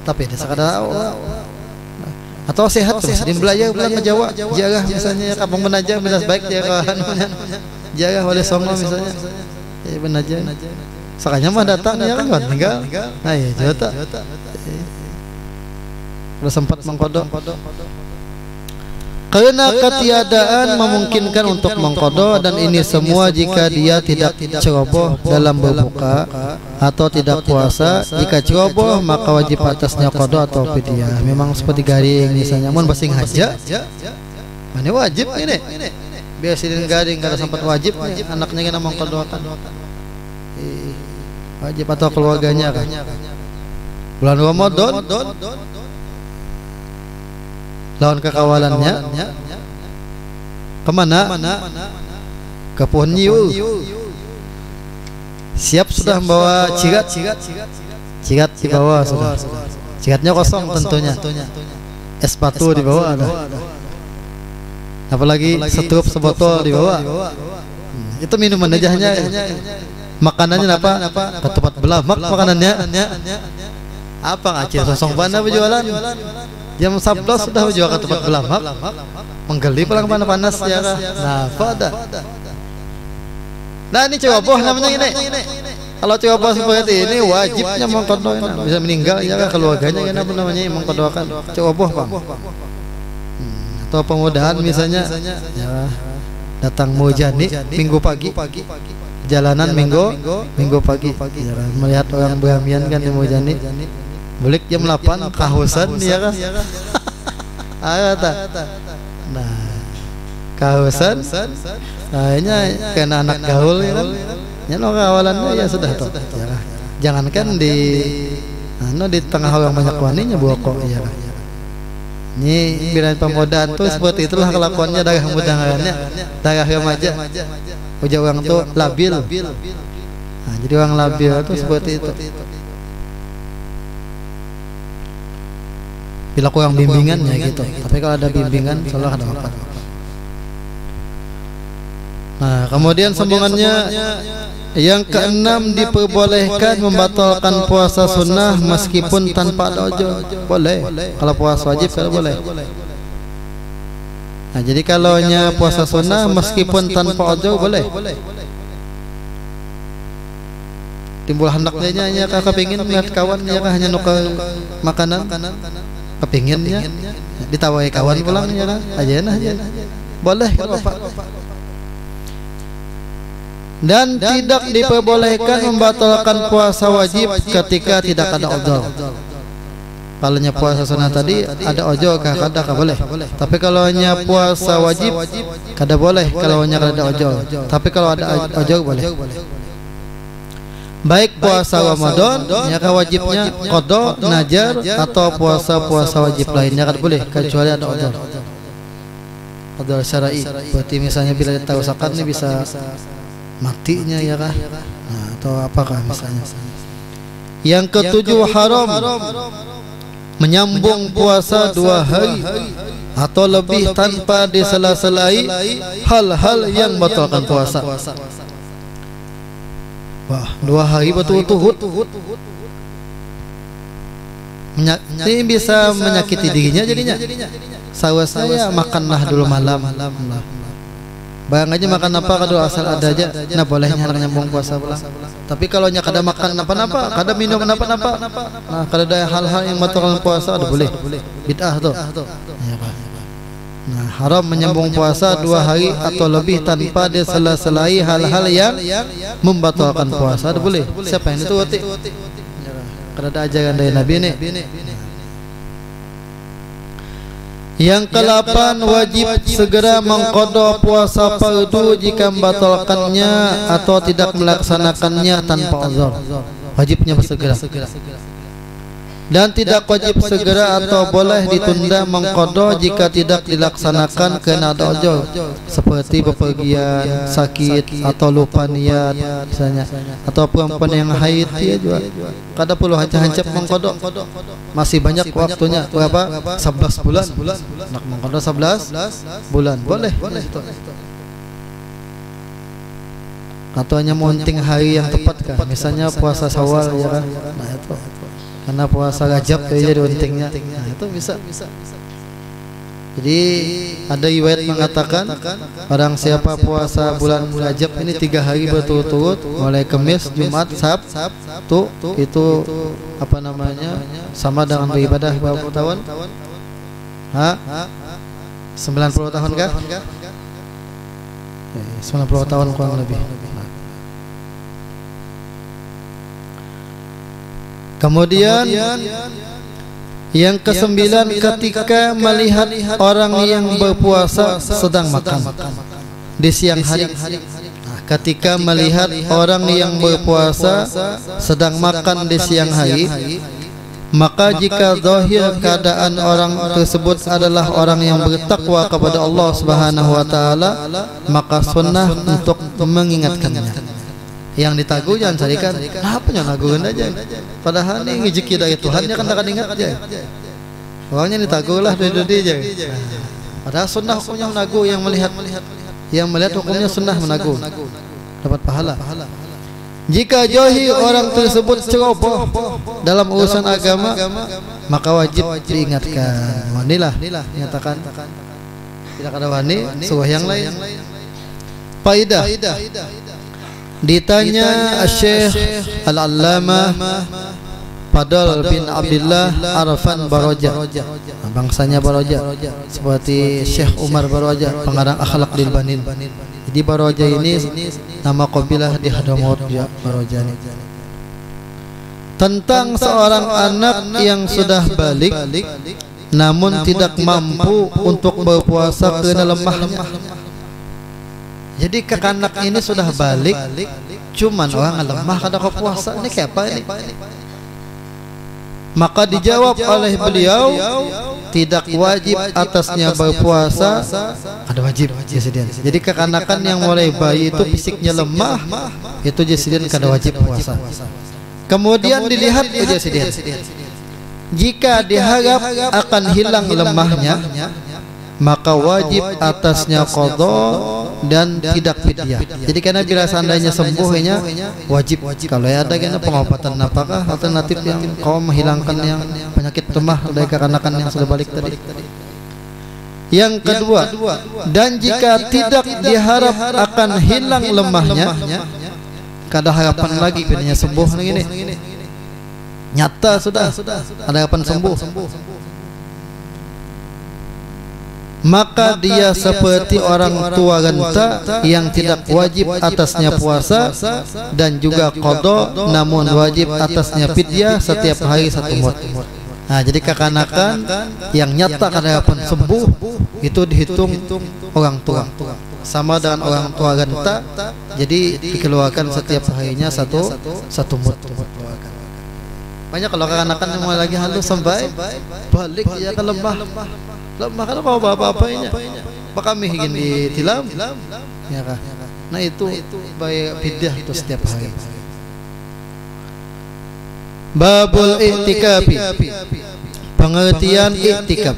Tapi dia sakada atau sehat tuh sidin belajar ke Jawa, jarah misalnya kampung Benaja belas baik jarah jarah oleh songo misalnya. Ya Benaja. Sakanya mah datang ya kan tinggal. Nah ya jota. Sudah sempat mengqada. Karena ketiadaan memungkinkan untuk mengqada, dan ini semua jika dia tidak ceroboh dalam berbuka atau tidak puasa. Jika ceroboh maka wajib atasnya qada atau fidyah. Memang seperti garing misalnya mun basing haja, mana wajib ini. Biar sidin garing kada sempat wajib nih, anaknya kena mengqadakan. Wajib atau keluarganya kan. Bulan Ramadan lawan kekawalannya kemana? Ke pohon nyiu. Siap sudah membawa cigat di bawah sudah. Cigatnya kosong tentunya. Es batu di bawah ada. Apalagi setup sebotol di bawah. Itu minuman ajahnya. Makanannya apa? Ketupat belamak makanannya. Apa ngacir sosong bana berjualan? Jam 11 sudah jual ke tempat belamak, menggeli pulang panas ya. Nah, pada. Nah ini ceroboh namanya ini. Kalau coba seperti ini wajibnya mengqadha, bisa meninggal ya keluarganya kan apa namanya mengqadhakan coba Bang. Atau pemudahan misalnya ya, datang mujani minggu pagi, jalanan minggu pagi ya, melihat orang beramian kan di mujani, balik jam 8 kehausan ya kan. Nah kehausan akhirnya kena anak gaul ya kan. Ya no awalannya ya sudah toh. Ya, jangankan di tengah orang banyak waninya buako ya kan. Ini bila pemudaan tuh seperti itulah kelakuannya darah mudahannya, darah remaja. Ujar orang tuh labil. Nah, jadi orang labil itu seperti itu. Bila kurang bimbingannya gitu. Tapi kalau ada bimbingan, insyaallah ada apa. Nah, kemudian sambungannya yang keenam, diperbolehkan membatalkan puasa sunnah meskipun tanpa ada ujur. Boleh. Kalau puasa wajib kalau boleh. Nah, jadi kalau puasa sunnah meskipun tanpa ujur boleh. Timbul hendaknya nya kepingin melihat kawan nya hanya nukar makanan kepinginnya ditawai kawan pulang ya aja boleh Bapak. Dan tidak diperbolehkan membatalkan puasa wajib ketika tidak ada ujur. Kalau puasa sunnah tadi ada ujur kada boleh. Tapi kalau puasa wajib kada boleh kalau kada ada ujur. Tapi kalau ada ujur boleh. Baik puasa Ramadan ya wajibnya qada, najar atau puasa wajib lainnya kada boleh kecuali ada ujur. Ujur syar'i. Berarti misalnya bila ditausakan ini bisa matinya ya kah? Nah, atau apakah misalnya. Yang ketujuh, haram menyambung puasa 2 hari atau lebih tanpa disela-selai hal-hal yang batalkan puasa. Wah, 2 hari betul-betul ini bisa menyakiti dirinya jadinya. Saya makanlah dulu malam. Bayang aja makan apa kalau asal ada aja, nah bolehnya anak nyambung puasa pulang. Tapi kalau kada makan apa-apa, kada minum apa-apa, nah kada ada hal-hal yang membatalkan puasa, ada boleh. Bid'ah tuh. Nah, haram menyambung puasa 2 hari atau lebih tanpa disela-selai hal-hal yang membatalkan puasa, ada boleh. Siapa yang itu wati? Kada ada ajaran dari Nabi nih. Yang ke-8, wajib segera mengqadha puasa fardu jika membatalkannya atau tidak melaksanakannya tanpa uzur. Wajibnya bersegera. Dan tidak wajib segera atau boleh ditunda mengqadha jika tidak dilaksanakan karena ada uzur, seperti bepergian, sakit atau lupa niat misalnya, atau perempuan yang haid dia juga kada perlu hancap mengqadha. Masih banyak waktunya berapa? 11 bulan. Nak mengqadha 11 bulan boleh itu. Atau hanya monting hari yang tepat kah? Misalnya puasa Syawal ya kan. Nah itu. Karena puasa Rajab jadi untingnya. Nah, itu bisa. Jadi ada riwayat mengatakan barang siapa puasa bulan Rajab ini 3 hari berturut-turut, mulai Kamis, Jumat, Sabtu, itu apa namanya? Sama dengan beribadah berapa tahun? 90 tahun kah? 90 tahun kurang lebih. Kemudian yang ke-9, ketika melihat orang yang berpuasa sedang makan di siang hari. Ketika melihat orang yang berpuasa sedang makan di siang hari, maka jika zahir keadaan orang tersebut adalah orang yang bertakwa kepada Allah Subhanahu wa taala, maka sunnah untuk mengingatkannya. Yang ditagu jangan carikan apa yang naguin aja, padahal ini rezeki dari Tuhan nya kan akan ingat aja. Orangnya ditagu lah dodi aja. Padahal sunnah hukumnya menagu, yang melihat hukumnya sunnah menagu, dapat pahala. Jika jahil orang tersebut ceroboh dalam urusan agama, maka wajib diingatkan. Wanilah nyatakan tidak ada wani suah yang lain. Faidah, Ditanya Syekh Al-Allamah Fadl bin Abdullah Arfan Baroja, bangsanya Baroja, seperti Syekh Umar Baroja, pengarang Akhlaq lil Banin. Jadi Baroja ini nama kabilah di Hadramaut ya, Baroja ini. Tentang seorang anak yang sudah balik namun tidak mampu untuk berpuasa karena lemah. Jadi kekanak ini sudah balik, cuman orang lemah kada puasa, ini kayak apa ini? Maka dijawab oleh beliau, tidak wajib atasnya berpuasa, ada wajib jasiden. Jadi kekanakan yang mulai bayi itu fisiknya lemah, itu jasiden kada wajib puasa. Kemudian dilihat jasiden, jika diharap akan hilang lemahnya, maka wajib atasnya qadha dan tidak fidyah. Jadi karena bila seandainya sembuhnya wajib. Kalau ada kena pengobatan apakah alternatif yang kau menghilangkan yang penyakit lemah dari kekanakan yang sudah balik tadi. Yang kedua, dan jika tidak diharap akan hilang lemahnya, kada harapan lagi bilanya sembuh begini. Nyata sudah ada harapan sembuh. Maka dia seperti orang tua renta yang tidak wajib atasnya puasa dan juga qadha, namun wajib atasnya fidyah setiap hari 1 mud. Nah, jadi kekanakan yang nyata harapan sembuh itu dihitung orang tua, sama dengan orang tua renta. Jadi dikeluarkan setiap harinya satu mud. Banyak kalau kekanakan yang mulai lagi halus sampai balik ya ke lemah kalau kau apa-apanya maka kami ingin ditilam ya kah? Nah itu baik fidyah itu setiap hari. Babul i'tikafi, pengertian i'tikaf.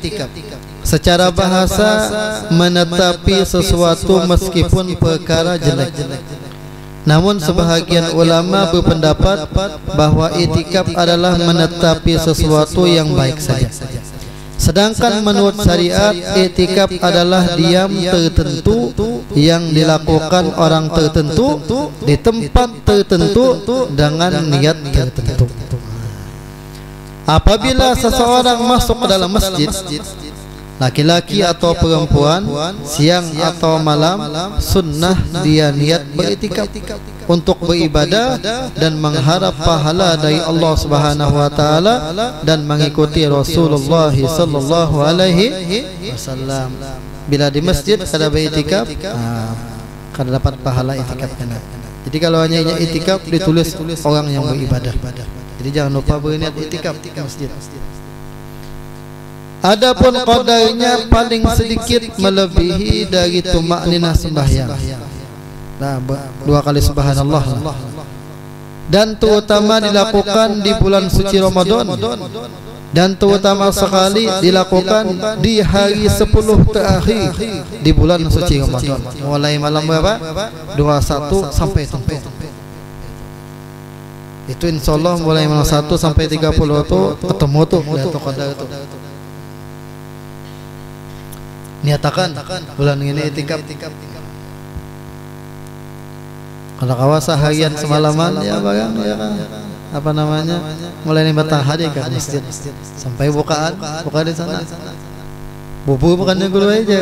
Secara bahasa menetapi sesuatu meskipun perkara jelek. Namun sebahagian ulama berpendapat bahwa i'tikaf adalah menetapi sesuatu yang baik saja. Sedangkan menurut syariat, i'tikaf adalah diam tertentu yang dilakukan orang tertentu di tempat tertentu dengan niat tertentu. Apabila seseorang masuk ke dalam masjid, laki-laki atau perempuan, siang atau malam, sunnah dia niat beriktikaf untuk beribadah dan mengharap pahala dari Allah Subhanahu wa taala dan mengikuti Rasulullah sallallahu alaihi wasallam. Bila di masjid kada beriktikaf, kada dapat pahala iktikafnya. Jadi kalau hanya iktikaf ditulis orang yang beribadah. Jadi jangan lupa berniat iktikaf di masjid. Adapun qadarnya paling sedikit melebihi dari tumakninah sembahyang. Nah, 2 kali subhanallah. Dan terutama dilakukan di bulan suci Ramadan. Dan terutama sekali dilakukan di hari 10 terakhir di bulan suci Ramadan. Mulai malam berapa? 21 sampai 30. Itu insyaallah mulai malam 1 sampai 30 itu ketemu tuh qadar itu. Niatakan bulan ini i'tikaf. Kalau kawasa harian semalaman ya bagang ya apa namanya mulai nih matahari ke masjid sampai buka di sana. Bubu bukannya gulu aja.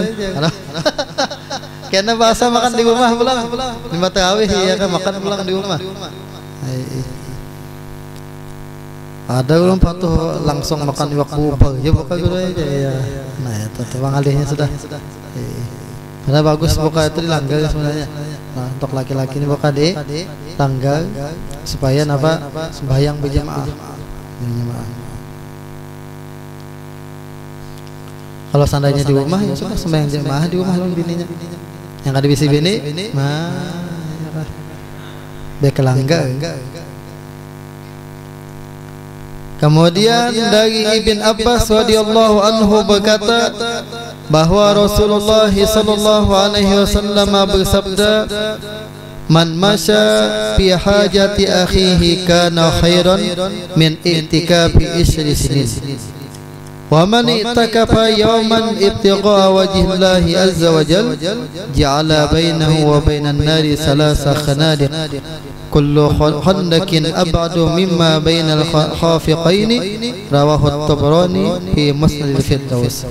Karena bahasa makan di rumah pulang. Lima tarawih ya kan makan pulang di rumah. Ada orang patuh langsung makan waktu ya buka gulu aja ya. Nah itu bang alihnya sudah. Karena bagus buka itu di langgar sebenarnya. Nah, untuk laki-laki ini buka di langgar supaya apa sembahyang berjamaah. Kalau seandainya di rumah ya sudah sembahyang jamaah di rumah long bininya. Yang ada bisi bini, baik ke langgar. Kemudian dari Ibn Abbas radhiyallahu anhu berkata bahwa Rasulullah sallallahu alaihi wasallam bersabda, "Man masya fi hajati akhihi kana khairan min i'tikafi 10 sinin." Wa man i'takafa yawman ibtigha'a wajhillahi azza wa jalla ja'ala bainahu wa bainan nari salasa khanadiq kullu khandakin ab'adu mimma bainal khafiqaini rawahu at-Tabrani fi Musnad al-Firdaus.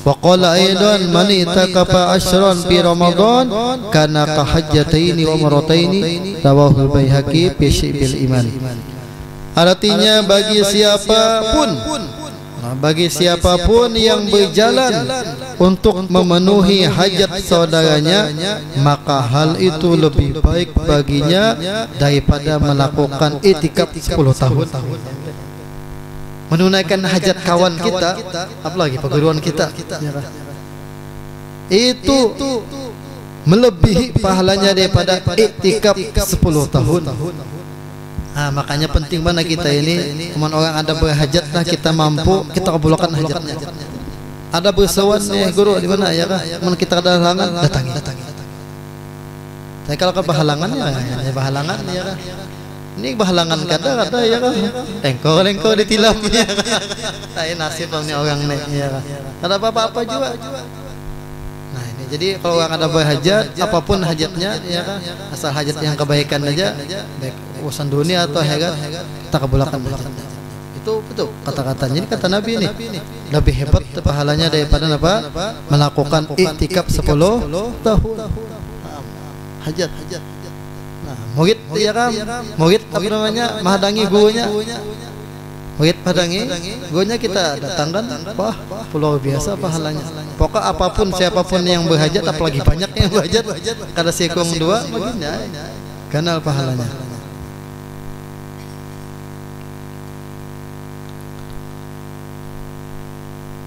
Wa qala aidan man i'takafa ashran fi Ramadan kana ka hajjataini wa umrataini rawahu al-Baihaqi fi Syi'bil Iman. Artinya bagi siapapun yang berjalan untuk memenuhi hajat saudaranya, maka hal itu lebih baik baginya daripada melakukan itikaf 10 tahun. Menunaikan hajat kawan kita, apalagi perguruan kita, itu melebihi pahalanya daripada itikaf 10 tahun. Makanya penting mana kita ini, teman orang ada berhajat lah, kita mampu, kita kabulkan hajatnya. Ada bersewan nih guru di mana ya kah? Mana kita ada halangan, datangi. Tapi kalau ke bahalangan ya bahalangan ya kah? Ini bahalangan kata ya kah? Lengko ditilam ya kah? Saya nasib nih orang nih ya kah? Ada apa-apa juga. Nah ini jadi kalau orang ada berhajat, apapun hajatnya ya kah? Asal hajat yang kebaikan aja, baik urusan dunia atau hebat, kita kabulkan. Itu betul kata-katanya. Ini kata Nabi ini lebih hebat pahalanya daripada apa? Melakukan iktikaf 10 tahun hajat. Nah, murid ya kan? Murid apa namanya? Menghadangi gurunya. Murid padangi gurunya kita datangkan. Wah, luar biasa pahalanya. Pokok apapun siapapun yang berhajat, apalagi banyak yang berhajat, kada sekong dua begini kenal pahalanya.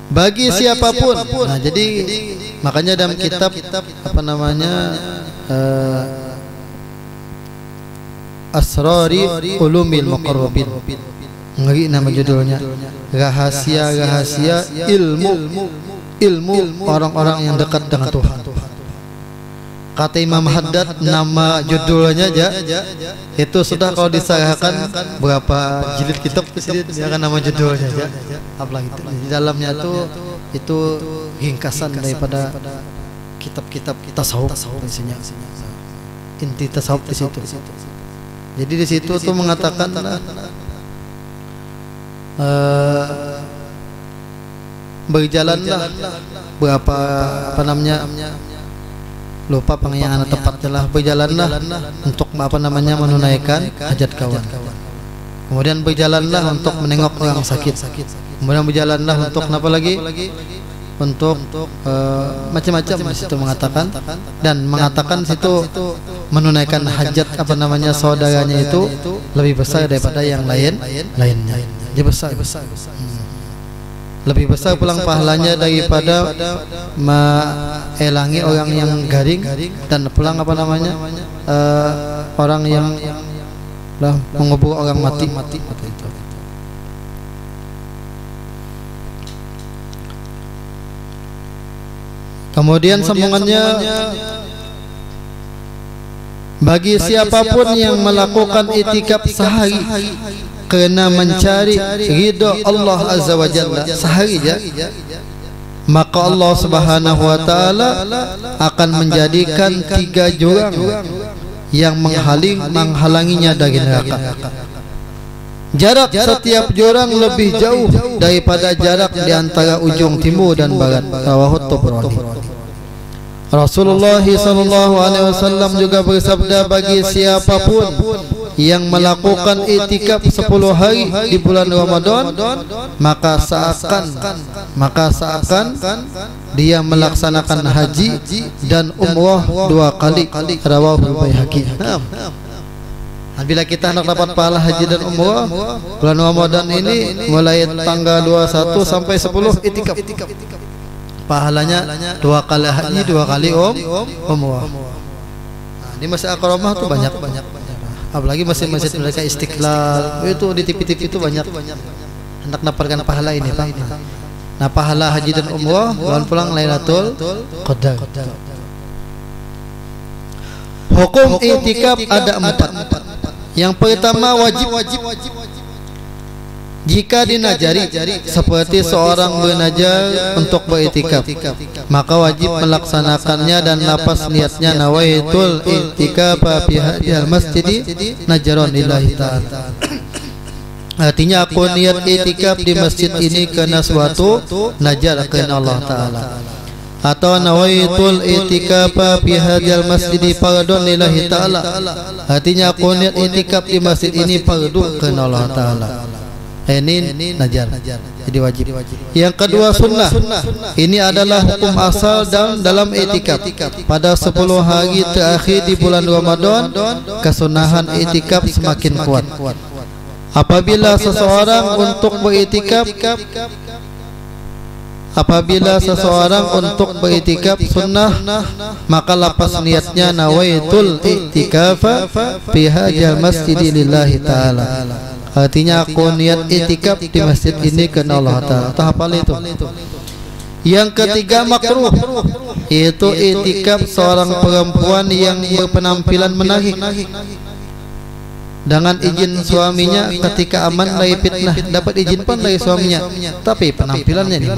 Bagi siapapun. Nah, jadi makanya dalam kitab apa namanya Asrari Ulumil Muqarrabin, ngeri nama judulnya, rahasia ilmu orang-orang yang dekat dengan Tuhan. Kata Imam Haddad, nama judulnya aja itu sudah kalau disahkan berapa jilid kitab dia kan nama judulnya aja. Apalagi di dalamnya itu ringkasan daripada kitab-kitab tasawuf isinya. Inti tasawuf di situ. Jadi di situ tuh mengatakan berjalanlah berapa apa namanya, lupa pengenaan tepatnya lah, berjalanlah untuk apa namanya menunaikan hajat kawan. Kemudian berjalanlah untuk menengok orang sakit. Kemudian berjalanlah untuk apa lagi? Untuk macam-macam di situ mengatakan, dan mengatakan situ menunaikan hajat apa namanya saudaranya itu lebih besar daripada yang lainnya. Dia besar. Lebih besar pulang pahalanya daripada mengelangi orang yang garing, dan pulang apa namanya orang yang mengubur orang mati. Kemudian sambungannya, bagi siapapun yang melakukan itikaf sehari kerana mencari ridha Allah Azza wa Jalla sehari saja, maka Allah Subhanahu wa taala akan menjadikan 3 jurang yang menghalanginya dari neraka. Jarak setiap jurang lebih jauh daripada jarak di antara ujung timur dan barat. Rawahu Tabrani. Rasulullah sallallahu alaihi wasallam juga bersabda, bagi siapapun yang melakukan itikaf 10 hari di bulan Ramadan, maka seakan dia melaksanakan haji dan umrah 2 kali. Rawahu Baihaqi. Bila kita hendak dapat pahala haji dan umrah bulan Ramadan ini, mulai tanggal 21 sampai 10 itikaf. Pahalanya 2 kali haji, 2 kali umrah. Di Masjid Al-Karamah tuh banyak. Apalagi masjid-masjid mereka Istiqlal itu di TV-TV itu banyak hendak dapatkan pahala ini, Pak. Nah, pahala haji dan umrah bulan pulang Lailatul Qadar. Hukum itikaf ada 4. Yang pertama wajib. Jika dinajari seperti seorang bernazar untuk beriktikaf, maka wajib melaksanakannya dan lapas niatnya nawaitul iktikaf fi hadhil masjid najaron lillahi ta'ala. Artinya aku niat iktikaf di masjid ini karena suatu najar karena Allah Ta'ala. Atau nawaitul iktikaf fi hadhil masjid fardhun lillahi ta'ala. Artinya aku niat iktikaf di masjid ini fardu karena Allah Ta'ala. Ini najar, jadi wajib. Yang kedua sunnah. Ini adalah hukum asal dalam iktikaf. Pada 10 hari terakhir di bulan Ramadan, kesunahan iktikaf semakin kuat. Apabila seseorang untuk beriktikaf sunnah, maka lapas niatnya nawaitul iktikaf fi hadzal masjid lillahi ta'ala. Artinya aku niat iktikaf di masjid ini karena Allah Ta'ala. Hafal itu. Yang ketiga makruh, yaitu iktikaf seorang perempuan yang berpenampilan menarik dengan izin suaminya ketika aman dari fitnah, dapat izin pun dari suaminya, tapi penampilannya ini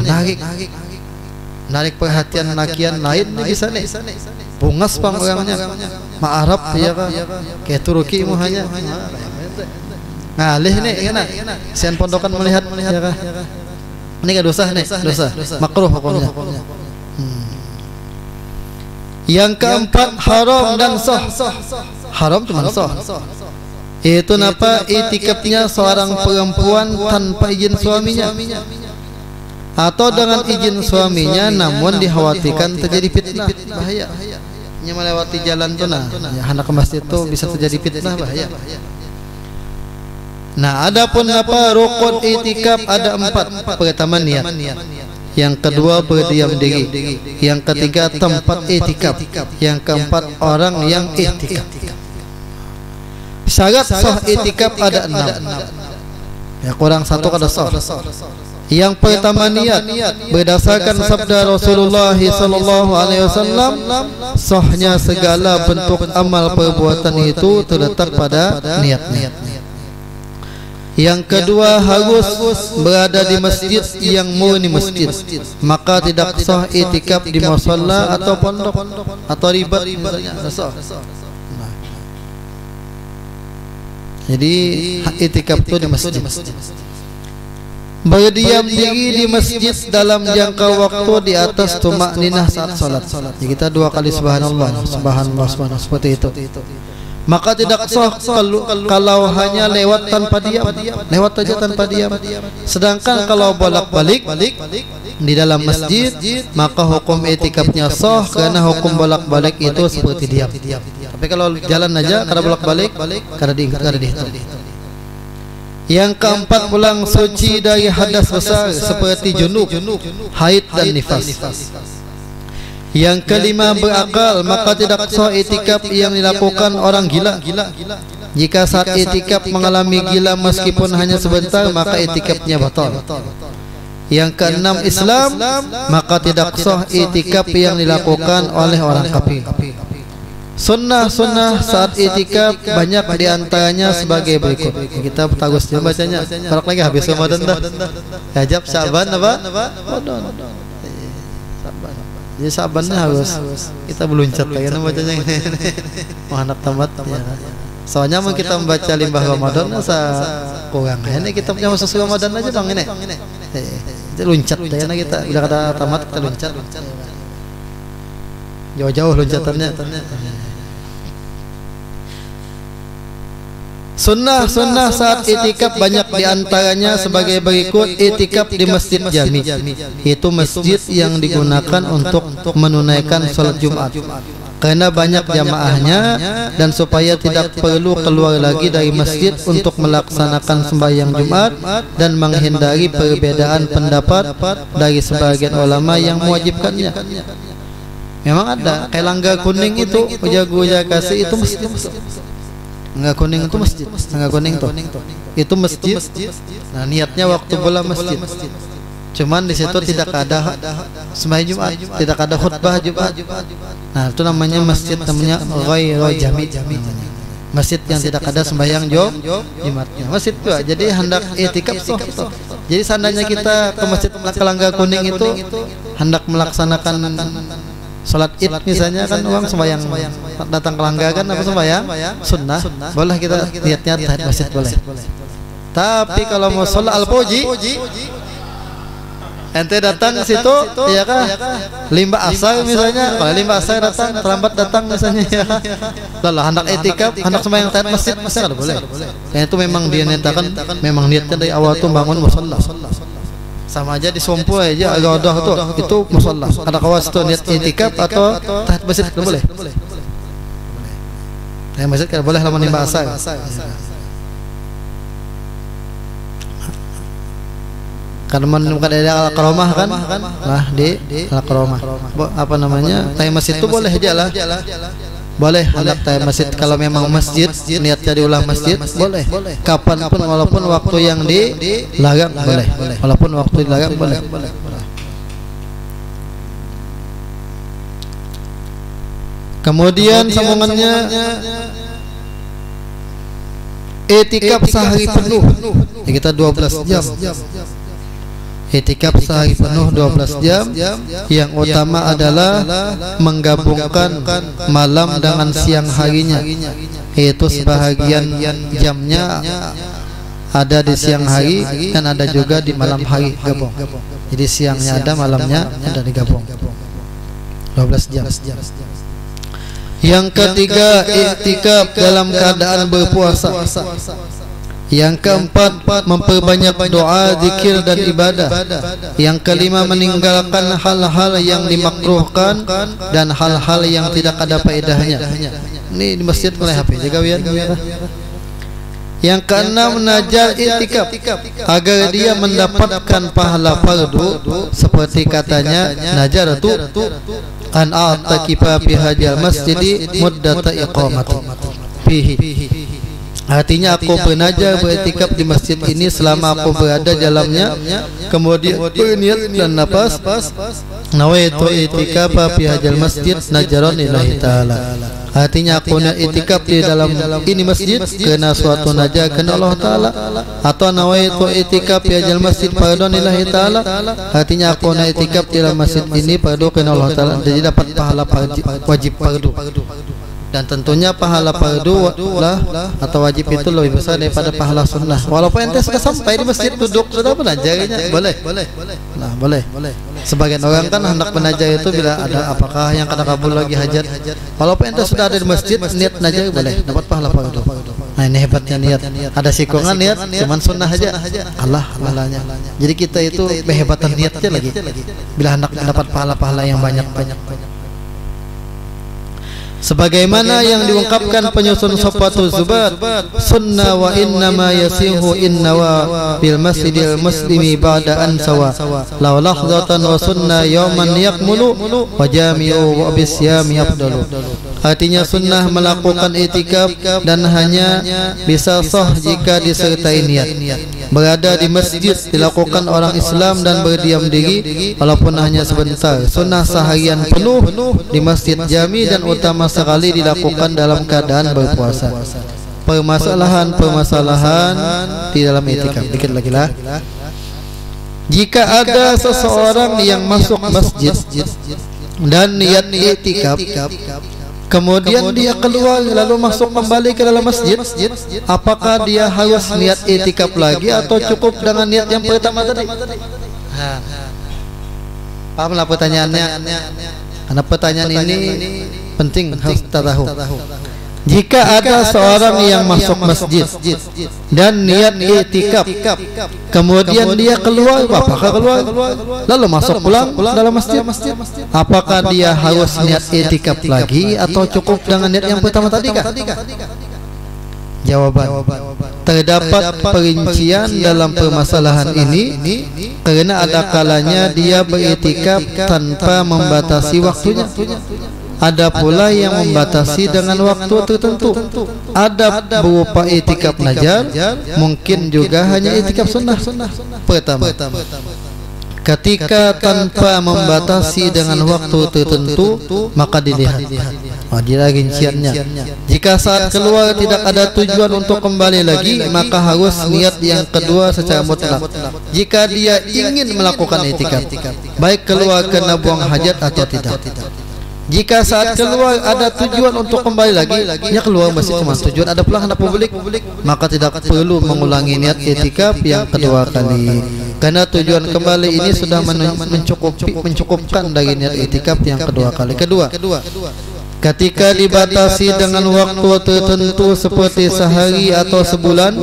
menarik perhatian lakian lain bisa nih, bungas pang orangnya, ma'arab ya kan, kayak Turki muhanya, ngalih nih, enak, sian pondokan melihat ya kan, ini kan dosa nih, dosa, makruh hukumnya. Yang keempat haram dan sah, haram cuma sah. Itu napa iktikafnya seorang perempuan tanpa izin suaminya atau dengan izin suaminya namun dikhawatirkan terjadi fitnah, bahaya. Nya melewati jalan tuh nah, ya, anak ke masjid itu bisa terjadi fitnah, bahaya. Nah, adapun apa rukun iktikaf ada 4. Pertama niat. Yang kedua berdiam diri. Yang ketiga tempat iktikaf. Yang keempat orang yang iktikaf. Syarat sah iktikaf ada 6. Ya kurang 1 kada sah. Yang pertama niat. Berdasarkan sabda Rasulullah sallallahu alaihi wasallam, sahnya segala bentuk amal perbuatan itu terletak pada niatnya. Yang kedua harus berada di masjid yang murni masjid, maka tidak sah iktikaf di musalla atau pondok atau ribat misalnya, sah. Jadi iktikaf itu di masjid. Berdiam diri di masjid dalam jangka waktu di atas tumakninah saat salat. Jadi kita 2 kali subhanallah, subhanallah, subhanallah, seperti itu. Maka tidak sah kalau hanya lewat tanpa diam, lewat saja tanpa diam. Sedangkan kalau bolak-balik di dalam masjid, maka hukum iktikafnya sah karena hukum bolak-balik itu seperti diam. Tapi kalau jalan aja kada bolak-balik, kada dihitung. Yang keempat pulang suci dari hadas besar seperti junub, haid dan nifas. Yang kelima berakal, maka tidak sah iktikaf yang dilakukan orang gila. Jika saat iktikaf mengalami gila meskipun hanya sebentar, maka iktikafnya batal. Yang keenam Islam, maka tidak sah iktikaf yang dilakukan oleh orang kafir. Sunnah saat iktikaf banyak diantaranya sebagai berikut. Kita bagus ya bacanya. Kalau lagi habis Ramadan dah. Rajab, Syaban apa? Ramadan. Syaban. Jadi Syabannya harus kita beluncat lagi bacanya ini. Anak tamat ya. Soalnya mau kita membaca limbah Ramadan sa kurang. Ini kita punya khusus Ramadan aja Bang ini. Jadi luncat ya kita udah kada tamat kita luncat. Jauh-jauh loncatannya. Sunnah saat iktikaf banyak diantaranya sebagai berikut. Iktikaf di masjid jami, itu masjid yang digunakan untuk menunaikan sholat Jumat karena banyak jamaahnya dan supaya tidak perlu keluar lagi dari masjid untuk melaksanakan sembahyang Jumat dan menghindari perbedaan pendapat dari sebagian ulama yang mewajibkannya. Memang ada kayak langgar kuning itu uja kasih itu masjid. Enggak kuning itu masjid, enggak kuning tuh. Itu masjid. Nah, niatnya waktu bola masjid. Cuman di situ tidak ada sembahyang Jumat, tidak ada khutbah Jumat. Nah, itu namanya masjid, namanya ghairu jami. masjid yang tidak ada sembahyang Jumatnya. Masjid juga. Jadi hendak i'tikaf soh. Jadi seandainya kita ke Masjid Kelangga Kuning itu hendak melaksanakan salat Id misalnya kan uang sembahyang datang ke Langga kan apa sembahyang sunnah, boleh kita niatnya tahiyat masjid boleh. Tapi kalau mau sholat al-fauji ente datang ke situ ya kah limba asar misalnya, kalau limba asar datang terlambat datang misalnya ya lah hendak i'tikaf hendak sembahyang tahiyat masjid kalau boleh. Yang itu memang dia nyatakan memang niatnya dari awal tuh bangun musalla. Sama aja disumpul aja agak tuh itu musalla. Ada kawas tuh niat i'tikaf atau tahiyat masjid boleh. Tahiyat masjid kalau boleh lamun limba asar. Karena bukan ada al-karomah kan? Nah di al-karomah. Apa namanya? Tahiyat masjid itu boleh aja lah. Boleh hendak tahiyat masjid kalau memang masjid niatnya diulang masjid boleh. Kapanpun walaupun waktu yang dilarang boleh. Walaupun waktu dilarang boleh. Kemudian sambungannya i'tikaf sehari penuh. Ya, kita 12 jam. I'tikaf sehari penuh 12 jam. Yang utama adalah menggabungkan malam dengan siang harinya. Itu sebahagian jamnya ada di siang hari dan ada juga di malam hari gabung. Jadi siangnya ada, malamnya ada digabung. 12 jam. Yang ketiga i'tikaf dalam keadaan berpuasa. Yang keempat memperbanyak doa, zikir dan ibadah. Yang kelima meninggalkan hal-hal yang dimakruhkan dan hal-hal yang tidak ada faedahnya. Ini di masjid mulai HP jaga wian. Yang keenam menajal i'tikaf agar dia mendapatkan pahala fardu seperti katanya najaratu an a'takifa fi hadzal masjidi muddata iqamati fihi. Artinya aku bernajar beriktikaf di masjid ini selama aku berada dalamnya. Kemudian berniat dan nafas nawaitu i'tikaf fi hadzal masjid najaran lillahi taala. Artinya aku nak i'tikaf di dalam ini masjid kerana suatu najar kerana Allah taala, atau nawaitu i'tikaf fi hadzal masjid fardhan lillahi taala. Artinya aku nak i'tikaf di dalam masjid ini fardu kerana Allah taala, jadi dapat pahala wajib fardu. Dan tentunya pahala fardu lah atau wajib itu lebih besar daripada pahala sunnah. Walaupun ente sudah sampai di masjid duduk sudah penajarinya boleh. Nah boleh. Sebagian orang kan hendak menajar itu bila ada apakah yang kena kabul lagi hajat. Walaupun ente sudah ada di masjid niat najar boleh dapat pahala fardu. Nah ini hebatnya niat. Ada sikongan niat cuman sunnah aja. Allah pahalanya. Jadi kita itu kehebatan niatnya lagi. Bila hendak mendapat pahala-pahala yang banyak. Sebagaimana yang diungkapkan penyusun Safatul Zubat, sunnah wa innama yasihu innawa bil masjidil muslimi ba'da an sawa law lahzatan wa sunnah yawman yakmulu wa jami'u wa bisyami afdalu. Artinya sunnah melakukan i'tikaf dan hanya bisa sah jika disertai niat. Berada di masjid dilakukan orang Islam dan berdiam diri walaupun hanya sebentar. Sunnah seharian penuh di masjid jami dan utama sekali dilakukan dalam keadaan berpuasa. Permasalahan di dalam i'tikaf. Dikit lagi lah. Jika ada seseorang yang masuk masjid dan niat i'tikaf, kemudian dia keluar lalu masuk kembali ke dalam masjid, apakah dia harus niat i'tikaf lagi atau cukup dengan niat yang pertama tadi? Pahamlah pertanyaannya. Karena pertanyaan ini penting harus kita tahu. Jika ada seorang yang masuk masjid dan niat i'tikaf, kemudian dia keluar, apakah keluar lalu masuk pulang dalam masjid, apakah dia harus niat i'tikaf lagi atau cukup dengan niat yang pertama tadi kah? Jawaban, terdapat perincian dalam permasalahan ini karena ada kalanya dia beriktikaf tanpa membatasi waktunya. Ada pula yang membatasi dengan waktu tertentu. Ada berupa i'tikaf najar, mungkin juga hanya i'tikaf sunnah. Pertama, Ketika tanpa membatasi dengan waktu tertentu, maka dilihat. Dia rinciannya. Jika saat keluar tidak ada tujuan untuk kembali lagi, maka harus niat yang kedua secara mutlak. Jika dia ingin melakukan i'tikaf, baik keluar karena buang hajat atau tidak. Jika saat keluar ada tujuan untuk kembali lagi, ya keluar masih cuma tujuan ada pulang anak publik, maka tidak perlu mengulangi niat i'tikaf yang kedua kali. Karena tujuan kembali ini sudah mencukupkan dari niat i'tikaf yang kedua kali. Kedua, ketika dibatasi dengan waktu tertentu seperti sehari atau sebulan,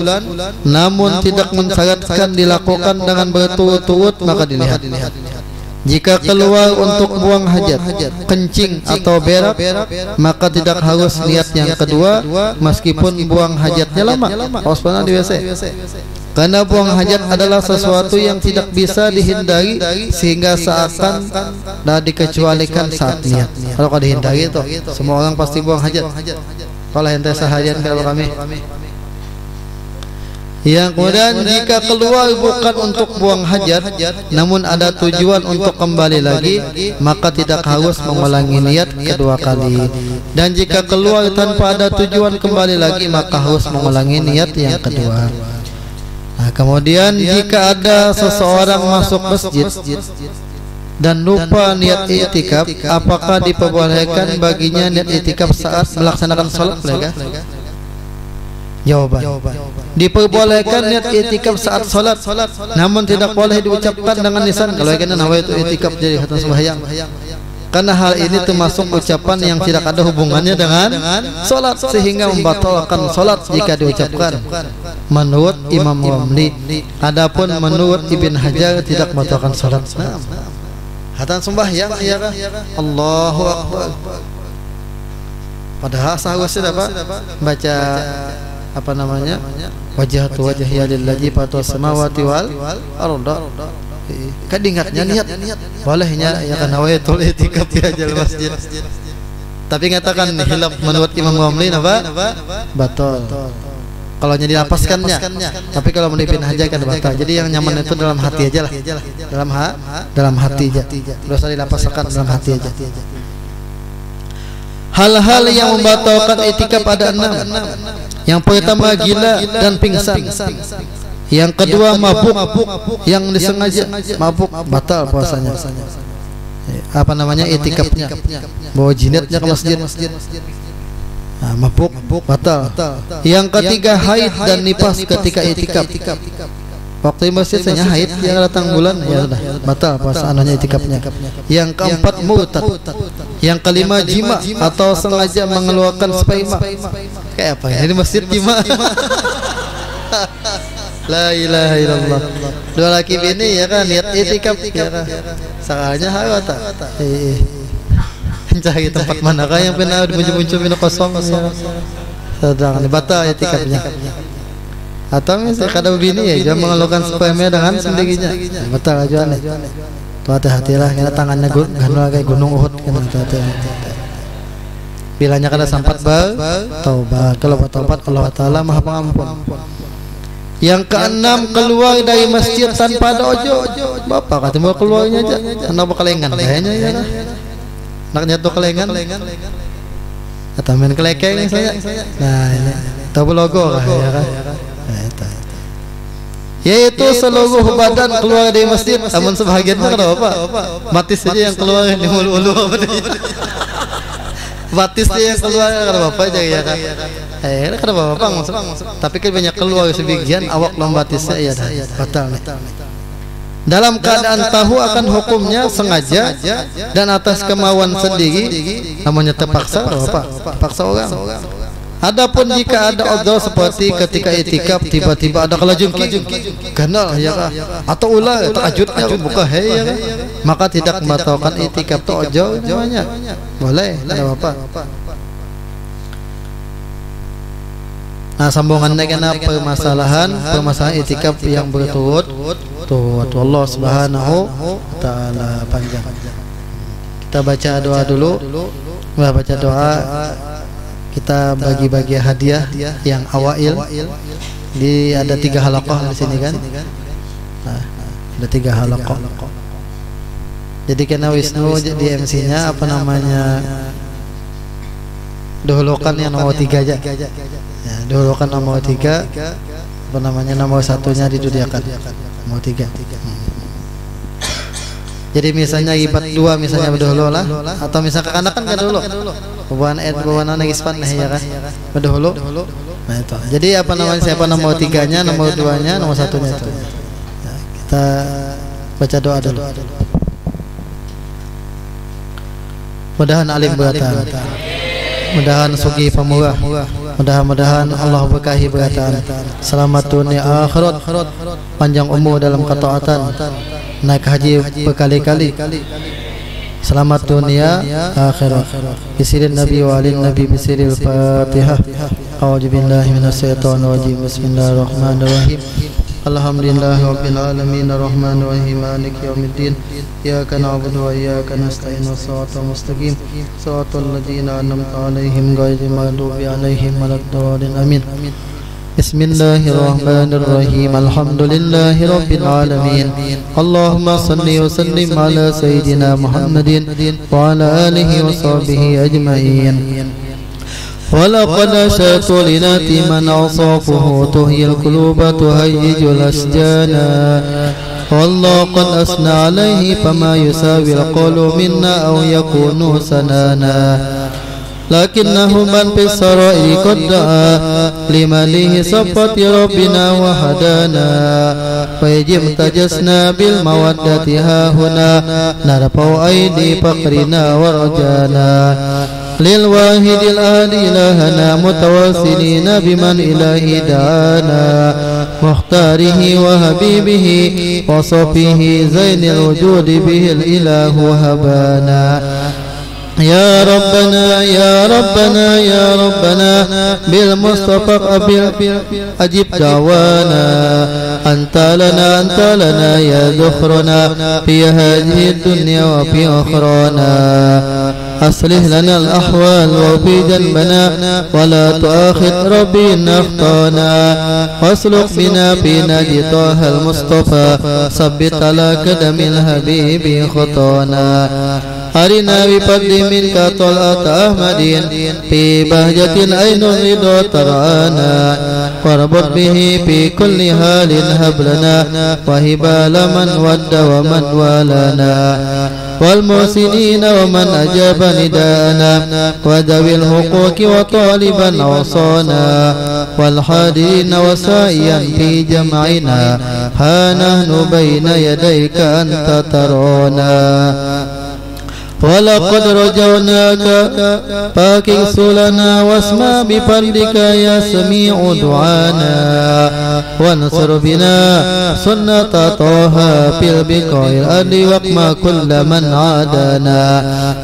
namun tidak mensyaratkan dilakukan dengan berturut-turut, maka dilihat. Jika keluar untuk buang hajat, kencing atau berak, maka tidak harus niat yang kedua meskipun buang hajatnya lama. Harus pernah di WC. Karena buang hajat adalah sesuatu yang tidak bisa dihindari sehingga seakan dikecualikan saat niat. Kalau dihindari itu, semua orang pasti buang hajat. Kalau ente seharian kalau kami. Yang kemudian jika keluar bukan untuk buang hajat, namun ada tujuan untuk kembali lagi, maka tidak harus mengulangi niat kedua kali. Dan jika keluar tanpa ada tujuan kembali lagi, maka harus mengulangi niat yang kedua. Nah, kemudian jika ada seseorang masuk masjid dan lupa niat i'tikaf, apakah diperbolehkan baginya niat i'tikaf saat melaksanakan sholat? Jawaban, diperbolehkan niat i'tikaf saat sholat, namun tidak boleh diucapkan dengan lisan. Kalau kena nawaitu i'tikaf jadi khatam sembahyang, karena hal ini termasuk ucapan yang tidak ada hubungannya dengan sholat, sehingga membatalkan sholat jika diucapkan. Menurut Imam Ramli, adapun menurut Ibn Hajar tidak membatalkan sholat. Khatam sembahyang, ya kan? Allahu Akbar. Padahal seharusnya baca apa namanya, wajhatu wajhiya lillazi fatara samawati wal arda. Kan diingatnya niat bolehnya ya kan nawaitul i'tikaf di hajal masjid. Tapi ngatakan hilaf menurut Imam Ramli apa? Batal. Kalau nya dilapaskannya. Tapi kalau menurut Ibn Hajar kan batal. Jadi yang nyaman itu dalam hati aja lah. Dalam hati aja. Tidak usah dilapaskan, dalam hati aja. Hal-hal yang membatalkan i'tikaf ada 6. Yang pertama gila dan pingsan. Yang kedua mabuk, yang disengaja mabuk batal puasanya. Apa namanya, i'tikafnya, bawa jinetnya ke masjid. Nah, mabuk batal. Yang ketiga haid dan nifas ketika i'tikaf. Waktu masjid saya haid, yang datang bulan, ya sudah batal puasa anunya i'tikafnya. Yang keempat murtad. Yang kelima jima atau sengaja mengeluarkan sperma. Kayak apa ya? Ini masjid jima. La ilaha illallah. Dua laki bini ya kan niat i'tikaf ya kan. Sakalnya harus tak. Cari tempat mana kah yang pernah muncul-muncul minum kosong ya. Sedang batal i'tikafnya. Atau misalnya kada bini ya dia mengeluarkan sperma dengan sendirinya. Batal aja aneh. Hati-hatilah, karena tangannya ganul kayak gunung Uhud kan. Bilanya kada sampat taubat. Kalau bertaubat Allah Taala Maha Pengampun. Yang keenam keluar dari masjid tanpa ada ojo. Bapak kata mau keluarnya aja. Anak kelengan kayaknya ya. Anaknya tuh kelengan. Atau main kelekeng saya. Nah ini tahu logo kah ya kan? Yaitu seluruh badan keluar dari masjid, namun sebahagiannya kenapa? Batis saja yang keluar di ulu-ulu apa dia? Batis saja yang keluar kenapa aja ya kan? Kenapa Bapak maksud? Tapi kan banyak keluar sebagian awak lambatisnya ya dah batal nih. Dalam keadaan tahu akan hukumnya sengaja dan atas kemauan sendiri, namanya terpaksa apa? Paksa orang. Adapun jika ada odol seperti ketika i'tikaf tiba-tiba ada kalajengking karena ya kah atau ulah takajudnya buka ya kah? Maka tidak membatalkan i'tikaf to ojo namanya. Boleh, tidak apa-apa. Nah, sambungannya kena permasalahan i'tikaf yang berturut-turut. Allah Subhanahu wa taala panjang. Kita baca doa dulu. Baca doa. Kita bagi-bagi hadiah yang awail. Ada 3 halaqah di sini kan. Nah, ada 3 halaqah. Jadi karena Wisnu di MC-nya apa namanya, dahulukan yang nomor 3 aja ya, dahulukan nomor 3 apa namanya, nomor 1-nya didudiakan nomor 3. Jadi misalnya ibat 2 misalnya berdahulu lah, atau misalnya karena kan dulu buan ispan ya kan berdahulu. Nah itu. Jadi apa namanya, siapa nomor 3-nya, nomor 2-nya, nomor 1-nya itu. Ya, kita baca doa dulu. Mudahan alim beratan, mudahan sugi pemurah, mudah-mudahan Allah berkahi beratan, selamat dunia akhirat, panjang umur dalam ketaatan, naik haji berkali-kali, selamat dunia akhirat. Bisirin Nabi wa alin Nabi, bisiril Fatihah. A'udzubillahi minasyaitonir rajim. Bismillahirrahmanirrahim. Alhamdulillahi rabbil alamin, arrahmanir rahim, maliki yaumiddin. Iyyaka na'budu wa iyyaka nasta'in, shiratal mustaqim, shiratal ladzina an'amta 'alaihim ghairil maghdubi 'alaihim waladdallin. Amin. Bismillahirrahmanirrahim. Alhamdulillahi rabbil alamin. Allahumma salli wa sallim ala sayyidina Muhammadin wa ala alihi wa sahbihi ajma'in. ولقد أشأت لناتي من أوصافه تهي القلوب تهيج الأشجان، والله قد أثنى عليه فما يساوي القول منا أو يكون سنانا، لكنه من في السرائر قد دعا لمليه صفة ربنا وهدانا، فيجب تجسنا بالمودة ها هنا نرفع أيدي فقرنا ورجانا، للواحد الآن إلهنا متواصلين بمن إله دعانا، مختاره وحبيبه وصفيه زين الوجود به الإله هبانا. يا ربنا يا ربنا يا ربنا بالمصطفى أجب دعوانا، أنت لنا يا ذخرنا في هذه الدنيا وفي أخرانا، أصلح لنا الأحوال وفي جنبنا ولا تؤاخذ ربي إن أخطأنا، واسلك بنا في نجي طه المصطفى ثبت على قدم الحبيب خطانا، أرنا بفضل منك طلعة أحمد في بهجة عين الرضا ترعانا، واربط به في كل حال هب لنا وهبال من ود ومن والانا، والمحسنين ومن أجاب نداءنا، وذوي الحقوق وطالبا أوصانا، والحاضرين وسائيا في جمعنا، ها نحن بين يديك أنت ترانا، ولقد رجوناك فاكس لنا واسمع بفضلك يا سميع دعانا، وانصر بنا سنة طه في البقاع الأرض واقمع كل من عادانا،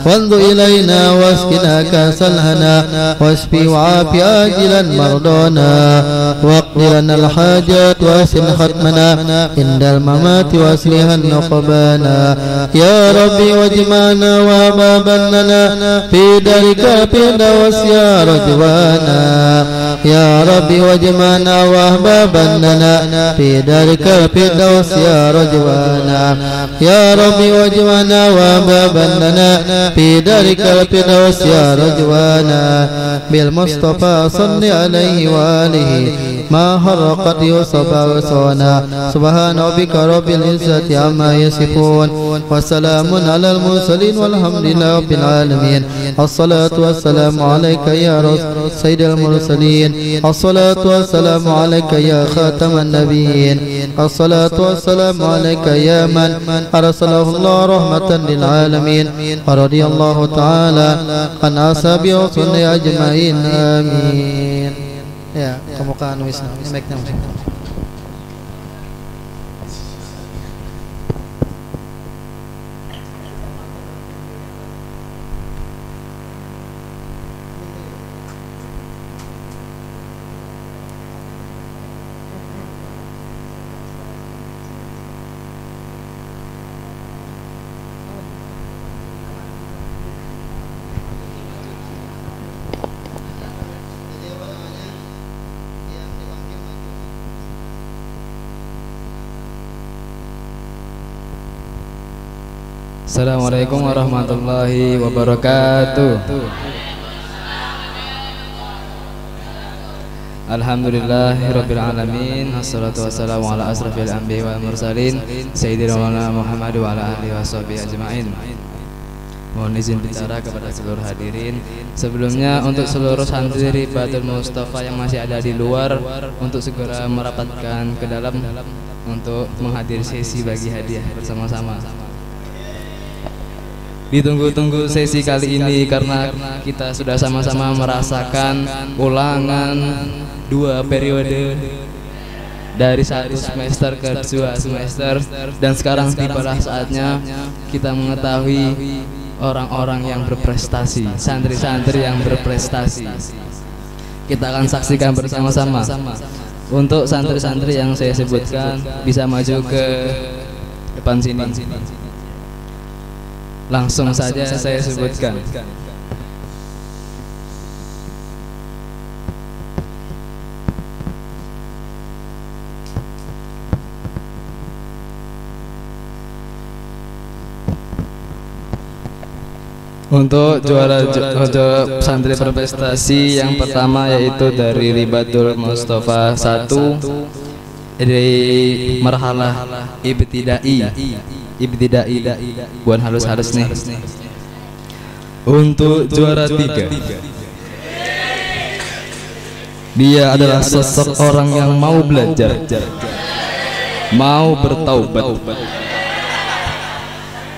وانظر إلينا واسقنا كأس الهنا، واشفي وعافي آجلا مرضانا، واقض لنا الحاجات واسن ختمنا عند الممات واصلح نقبانا، يا ربي واجمعنا وأبابا لنا في دارك الفردوس يا رجوانا، يا ربي واجمعنا وأحبابا لنا في دارك الفردوس يا رجوانا، يا ربي واجمعنا وأحبابا لنا في دارك الفردوس يا رجوانا، بالمصطفى صل عليه وآله ما حرقت يوسف وسونا، سبحان ربك رب العزة عما يصفون وسلام على المرسلين والحمد لله رب العالمين. الصلاة والسلام عليك يا سيد المرسلين، الصلاة والسلام عليك يا خاتم النبيين، الصلاة والسلام عليك يا من أرسله الله رحمة للعالمين، ورضي الله تعالى عن أصحاب رسول أجمعين. آمين. Ya, kemukaan Wisnu. Ini mic-nya musik. Assalamualaikum warahmatullahi wabarakatuh. Alhamdulillahirabbil alamin, wassalatu wassalamu ala asrafil anbiya'i wal mursalin sayyidina Muhammad wa ala alihi washabihi ajmain. Mohon izin bicara kepada seluruh hadirin. Sebelumnya untuk seluruh santri Ribatul Mustafa yang masih ada di luar untuk segera merapatkan ke dalam untuk menghadiri sesi bagi hadiah bersama-sama. Ditunggu-tunggu sesi kali ini karena kita sudah sama-sama merasakan ulangan 2 periode dari 1 semester ke 2 semester, dan sekarang tibalah saatnya kita mengetahui orang-orang yang berprestasi, santri-santri yang berprestasi. Kita akan saksikan bersama-sama. Untuk santri-santri yang saya sebutkan bisa maju ke depan sini. Langsung saja saya sebutkan. Untuk juara santri berprestasi yang pertama yaitu dari Ribatul Mustafa 1 dari marhalah ibtidai. Bukan halus-halus nih. Untuk juara 3, dia adalah sosok orang yang mau belajar, mau bertaubat,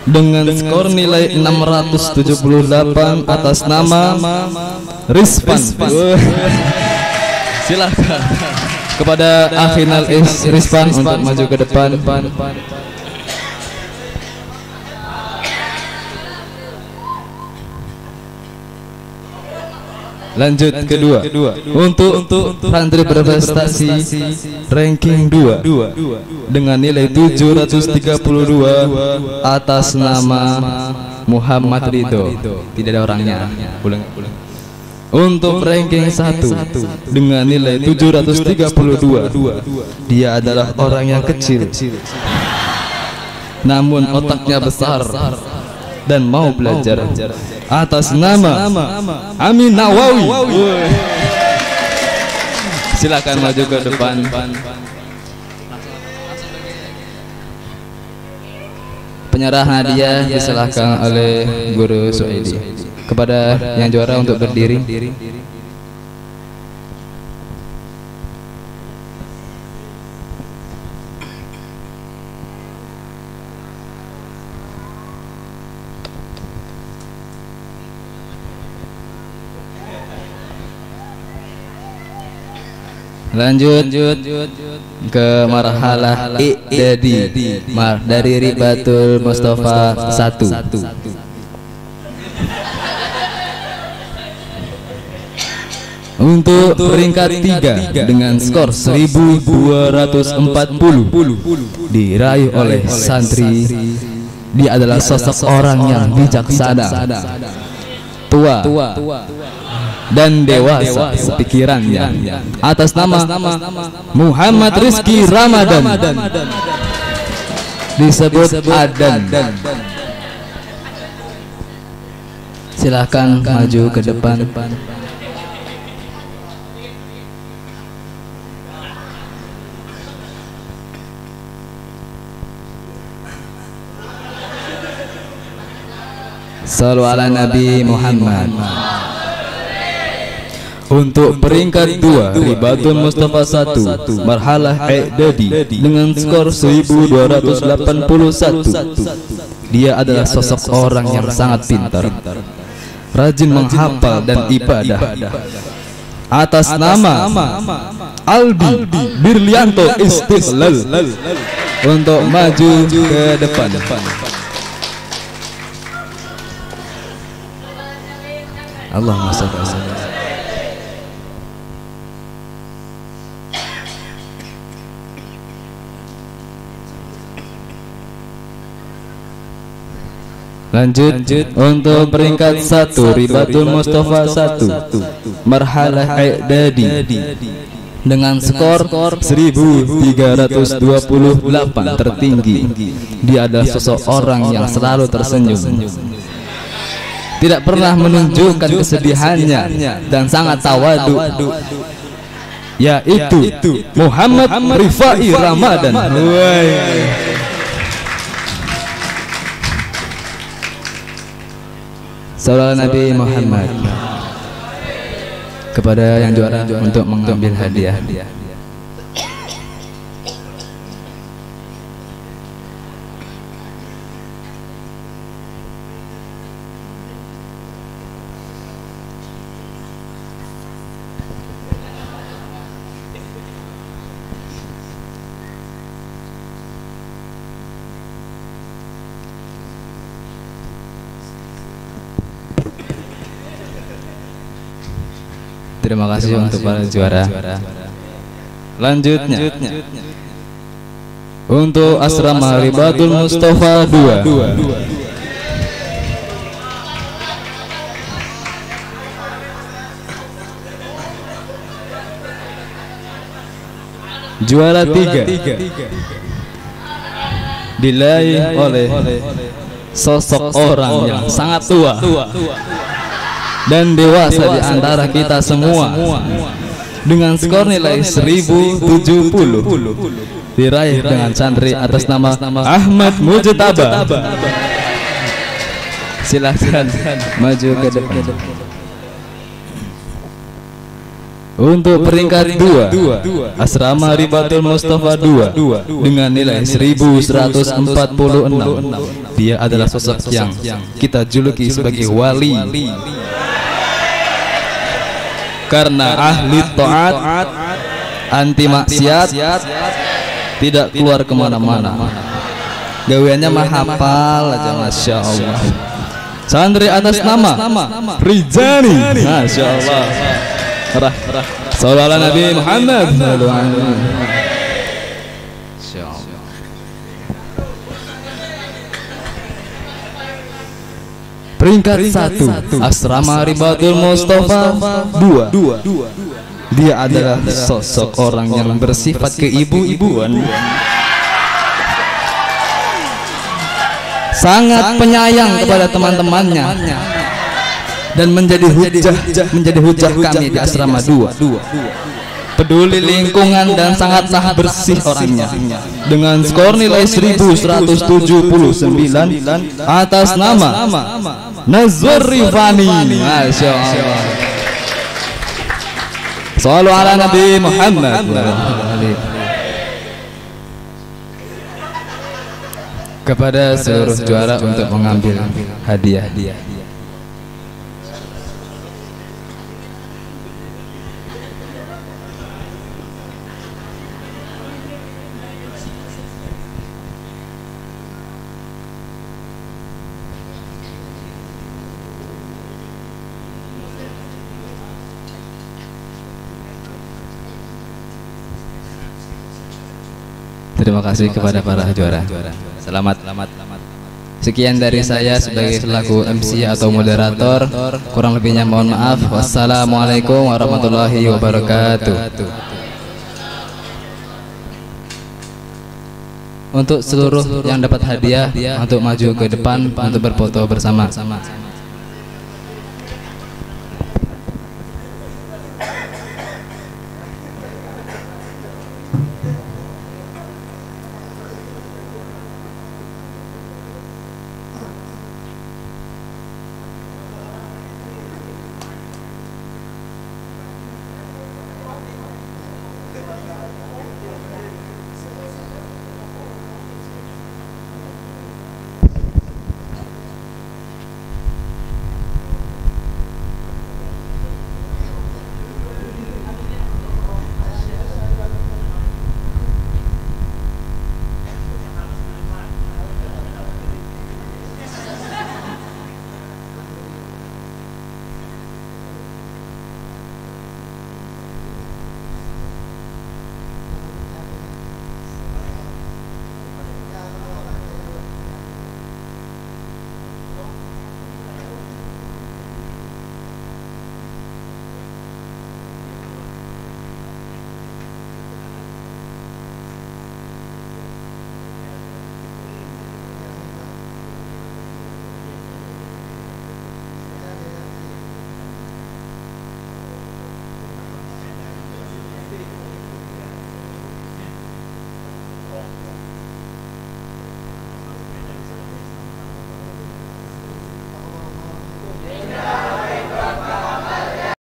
dengan skor nilai 678 atas nama Rizpan. Silakan kepada Akhinal Rizpan untuk maju ke depan. Lanjut kedua, untuk santri berprestasi ranking 2 dengan nilai 732 atas nama Muhammad Ridho. Tidak ada orangnya. Untuk ranking 1 dengan nilai 732, dia adalah orang yang kecil namun otaknya besar dan mau belajar, atas nama Amin Nawawi. Silakan maju ke depan. Penyerahan hadiah diserahkan oleh Guru Suaidi kepada yang juara untuk berdiri. Lanjut ke marhalah i'dadi dari Ribatul Mustafa 1. Untuk peringkat 3 dengan skor 1240 diraih oleh santri. Dia adalah sosok orang yang bijaksana, tua dan dewasa pikirannya, atas nama Muhammad Rizki Ramadan, disebut Adan. Silahkan maju ke depan. Shallu ala Nabi Muhammad. Untuk peringkat 2 Ribatul Mustafa 1 marhalah i'dadi dengan skor 1281, dia adalah sosok orang yang sangat pintar, rajin menghafal dan ibadah, atas nama Aldi Birlianto Istiqlal, untuk maju ke depan. Allahumma shalli ala sayyidina. Lanjut untuk peringkat 1 Ribatul Mustafa 1 marhalah i'dadi dengan skor 1328 tertinggi. Dia adalah seseorang yang selalu tersenyum, tidak pernah menunjukkan kesedihannya dan sangat tawadu, yaitu Muhammad Rifai Ramadan. Sallallahu Nabi Muhammad. Kepada yang juara untuk mengambil hadiah. Terima kasih untuk para juara. Lanjutnya untuk Asrama Ribatul Mustafa 2. Juara 3 diraih oleh sosok orang yang sangat tua dan dewasa di antara kita semua, dengan skor nilai 1070, diraih dengan santri atas nama Ahmad Mujtaba. Silakan maju ke depan. Untuk peringkat 2 Asrama Ribatul Mustafa 2 dengan nilai 1146. Dia adalah sosok yang kita juluki sebagai wali, karena ahli taat, anti maksiat, tidak keluar kemana-mana. Gaweannya mah hafal aja, masya Allah. Santri atas nama Rizani, masya Allah. Sallallahu Nabi Muhammad. Peringkat 1 Asrama Ribatul Mustafa 2. Dia adalah sosok orang yang bersifat keibu-ibuan, sangat penyayang kepada teman-temannya, dan menjadi hujah kami di Asrama 2. Peduli lingkungan dan sangatlah bersih orangnya, dengan skor nilai 1179 atas nama Nazwar Rifani. Masya Allah. Shallu ala Nabi Muhammad. Kepada seluruh juara untuk mengambil hadiah. Terima kasih kepada para juara. Selamat. Sekian dari saya sebagai selaku MC atau moderator. Kurang lebihnya mohon maaf. Wassalamualaikum warahmatullahi wabarakatuh. Untuk seluruh yang dapat hadiah untuk maju ke depan untuk berfoto bersama.